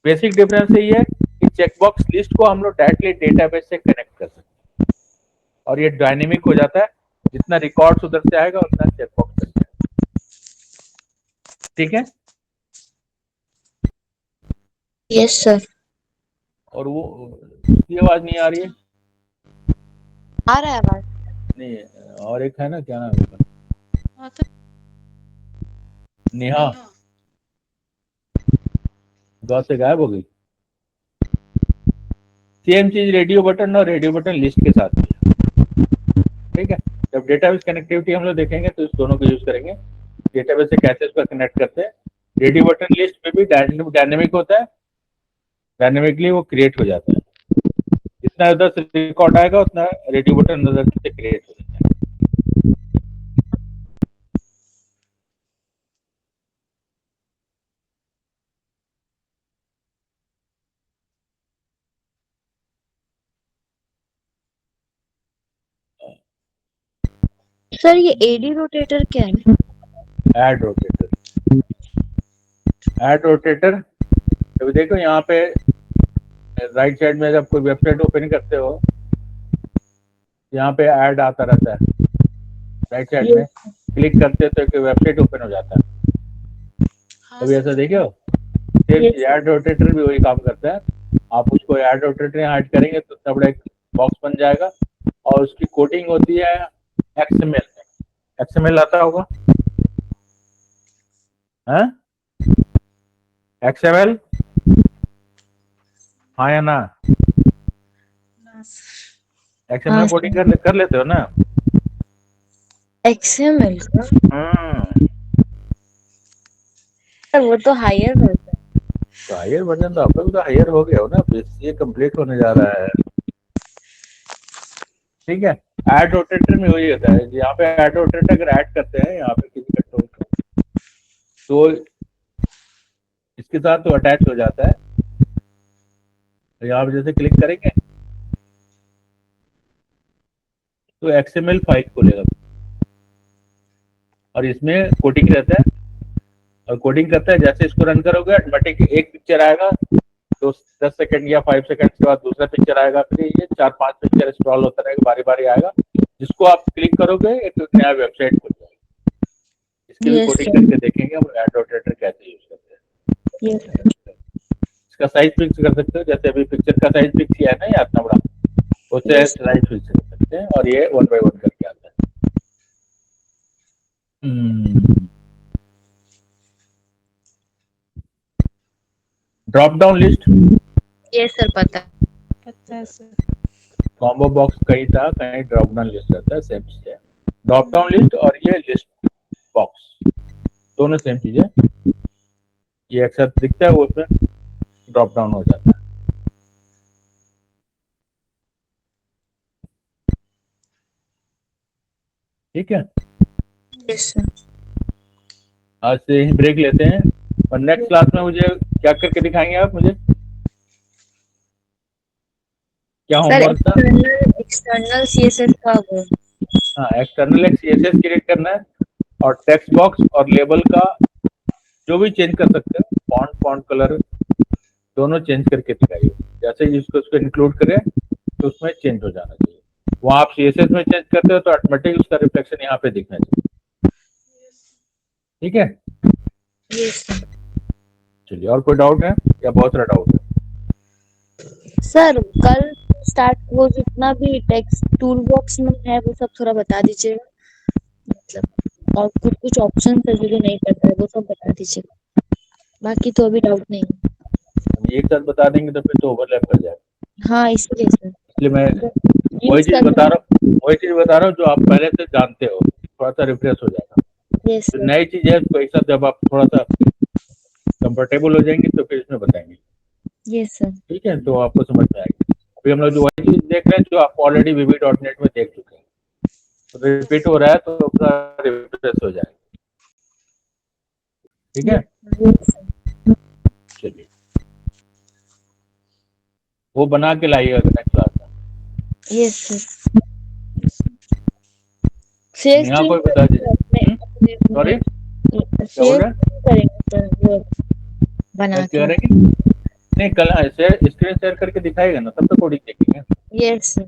S2: बेसिक डिफरेंस यही है कि चेकबॉक्स लिस्ट को हम लोग डायरेक्टली डेटाबेस से कनेक्ट कर सकते हैं, और ये डायनेमिक हो जाता है, जितना रिकॉर्ड्स उधर से आएगा उतना चेकबॉक्स बन जाएगा। ठीक है,
S1: यस सर।
S2: और वो उसकी आवाज नहीं आ रही है?
S1: आ रहा है आवाज?
S2: नहीं, और एक है ना, क्या नाम है उसका? नेहा गाँव से गायब हो गई। सेम चीज रेडियो बटन और रेडियो बटन लिस्ट के साथ भी है। ठीक है, जब डेटाबेस कनेक्टिविटी हम लोग देखेंगे तो इस दोनों को यूज करेंगे। डेटाबेस से कैसे इसको कनेक्ट करते हैं। रेडियो बटन लिस्ट में भी डायनेमिक होता है, डायनेमिकली वो क्रिएट हो जाता है। जितना उधर से रिकॉर्ड आएगा उतना रेडियो बटन उधर से क्रिएट हो जाता है।
S1: सर ये एडी रोटेटर क्या है?
S2: ऐड रोटेटर, ऐड रोटेटर अभी देखो यहाँ पे राइट साइड में जब कोई वेबसाइट ओपन करते हो, यहाँ पे ऐड आता रहता है। राइट साइड में क्लिक करते हो तो वेबसाइट ओपन हो जाता है। कभी ऐसा देखे हो? ऐड रोटेटर भी वही काम करता है। आप उसको ऐड रोटेटर ऐड करेंगे तो तब बड़ा एक बॉक्स बन जाएगा, और उसकी कोडिंग होती है XML। XML आता होगा? हाँ, XML, हाँ या ना? XML कोडिंग कर लेते हो ना?
S1: XML सर वो तो हायर वर्जन।
S2: तो हायर वर्जन तो आपका भी तो हायर हो गया हो ना, ये कंप्लीट होने जा रहा है। ठीक है, ऐड रोटेटर में वही होता है। यहाँ पे ऐड रोटेटर अगर ऐड करते हैं यहाँ पे किसी कंट्रोल को, तो इसके साथ तो अटैच हो जाता है। तो यहाँ पे जैसे क्लिक करेंगे तो XML फाइल खोलेगा, और इसमें कोडिंग रहता है, और कोडिंग करता है। जैसे इसको रन करोगे ऑटोमेटिक एक पिक्चर आएगा, तो 10 सेकंड या 5 सेकंड के बाद दूसरा पिक्चर आएगा, फिर ये 4-5 पिक्चर स्क्रॉल होता रहेगा, बारी बारी आएगा। जिसको आप क्लिक करोगे एक नया वेबसाइट खुल जाएगा। इसकी भी कोडिंग करके देखेंगे हम ऐड रोटेटर कैसे यूज करते हैं। इसका साइज फिक्स कर सकते हो, जैसे अभी पिक्चर का साइज फिक्स किया है ना, ये इतना बड़ा, उससे साइज फिक्स कर सकते हैं, और ये 1 बाय 1 करके आता है। ड्रॉप डाउन लिस्ट,
S1: ये सर पता
S3: है सर।
S2: कॉम्बो बॉक्स कहीं था, कहीं ड्रॉप डाउन लिस्ट रहता है, सेम चीज है। ड्रॉप डाउन लिस्ट और ये लिस्ट बॉक्स दोनों सेम चीज है। ये एक साथ दिखता है, वो उसमें ड्रॉप डाउन हो जाता है। ठीक है,
S1: यस सर।
S2: आज से ही ब्रेक लेते हैं, और नेक्स्ट क्लास में मुझे क्या करके दिखाएंगे आप मुझे? क्या
S1: सर
S2: होमवर्क था?
S1: एक्सटर्नल CSS का वो।
S2: हाँ, एक्सटर्नल एक CSS क्रिएट करना है, और टेक्स्ट बॉक्स और लेबल का जो भी चेंज कर सकते हो, फॉन्ट कलर दोनों चेंज करके दिखाइए। जैसे ही उसको इंक्लूड करें तो उसमें चेंज हो जाना चाहिए। वहाँ आप CSS में चेंज करते हो तो ऑटोमेटिक उसका रिफ्लेक्शन यहाँ पे दिखना चाहिए। ठीक है,
S1: यस सर।
S2: चलिए और कोई डाउट है या बहुत सारा डाउट है?
S1: सर कल स्टार्ट वो जितना भी टेक्स्ट टूल बॉक्स में है वो सब थोड़ा बता दीजिएगा, मतलब और कुछ कुछ ऑप्शन है जो नहीं पता है वो सब बता दीजिएगा, बाकी तो अभी डाउट नहीं है।
S2: हम एक साथ बता देंगे तो फिर तो ओवरलैप कर जाएगा,
S1: हाँ इसलिए सर
S2: इसलिए मैं वही
S1: यूज
S2: चीज
S1: करना।
S2: बता रहा हूँ जो आप पहले से जानते हो, थोड़ा सा रिफ्रेश हो जाएगा।
S1: यस
S2: जो
S1: सर।
S2: नई चीज है उसको एक साथ जब आप थोड़ा सा कंफर्टेबल हो जाएंगे तो फिर इसमें बताएंगे।
S1: Yes sir.
S2: ठीक है, तो आपको समझ में आएगी। अभी हम लोग जो वही चीज देख रहे हैं जो आप ऑलरेडी VB.NET में देख चुके हैं, तो रिपीट हो रहा है तो पूरा रिफ्रेश हो जाएगा। ठीक है,
S1: यस सर।
S2: चलिए वो बना के लाइएगा नेक्स्ट क्लास में।
S1: Yes sir. सेव
S2: यहाँ
S1: क्यों
S2: कोई बता दीजिए। सॉरी क्या
S1: सेव
S2: बोल रहे हैं?
S1: करेंगे सर वो बना
S2: क्या कह
S1: के?
S2: रहे हैं कि नहीं कल स्क्रीन शेयर करके दिखाएगा ना तब तो कोडिंग देखेंगे।
S1: Yes sir.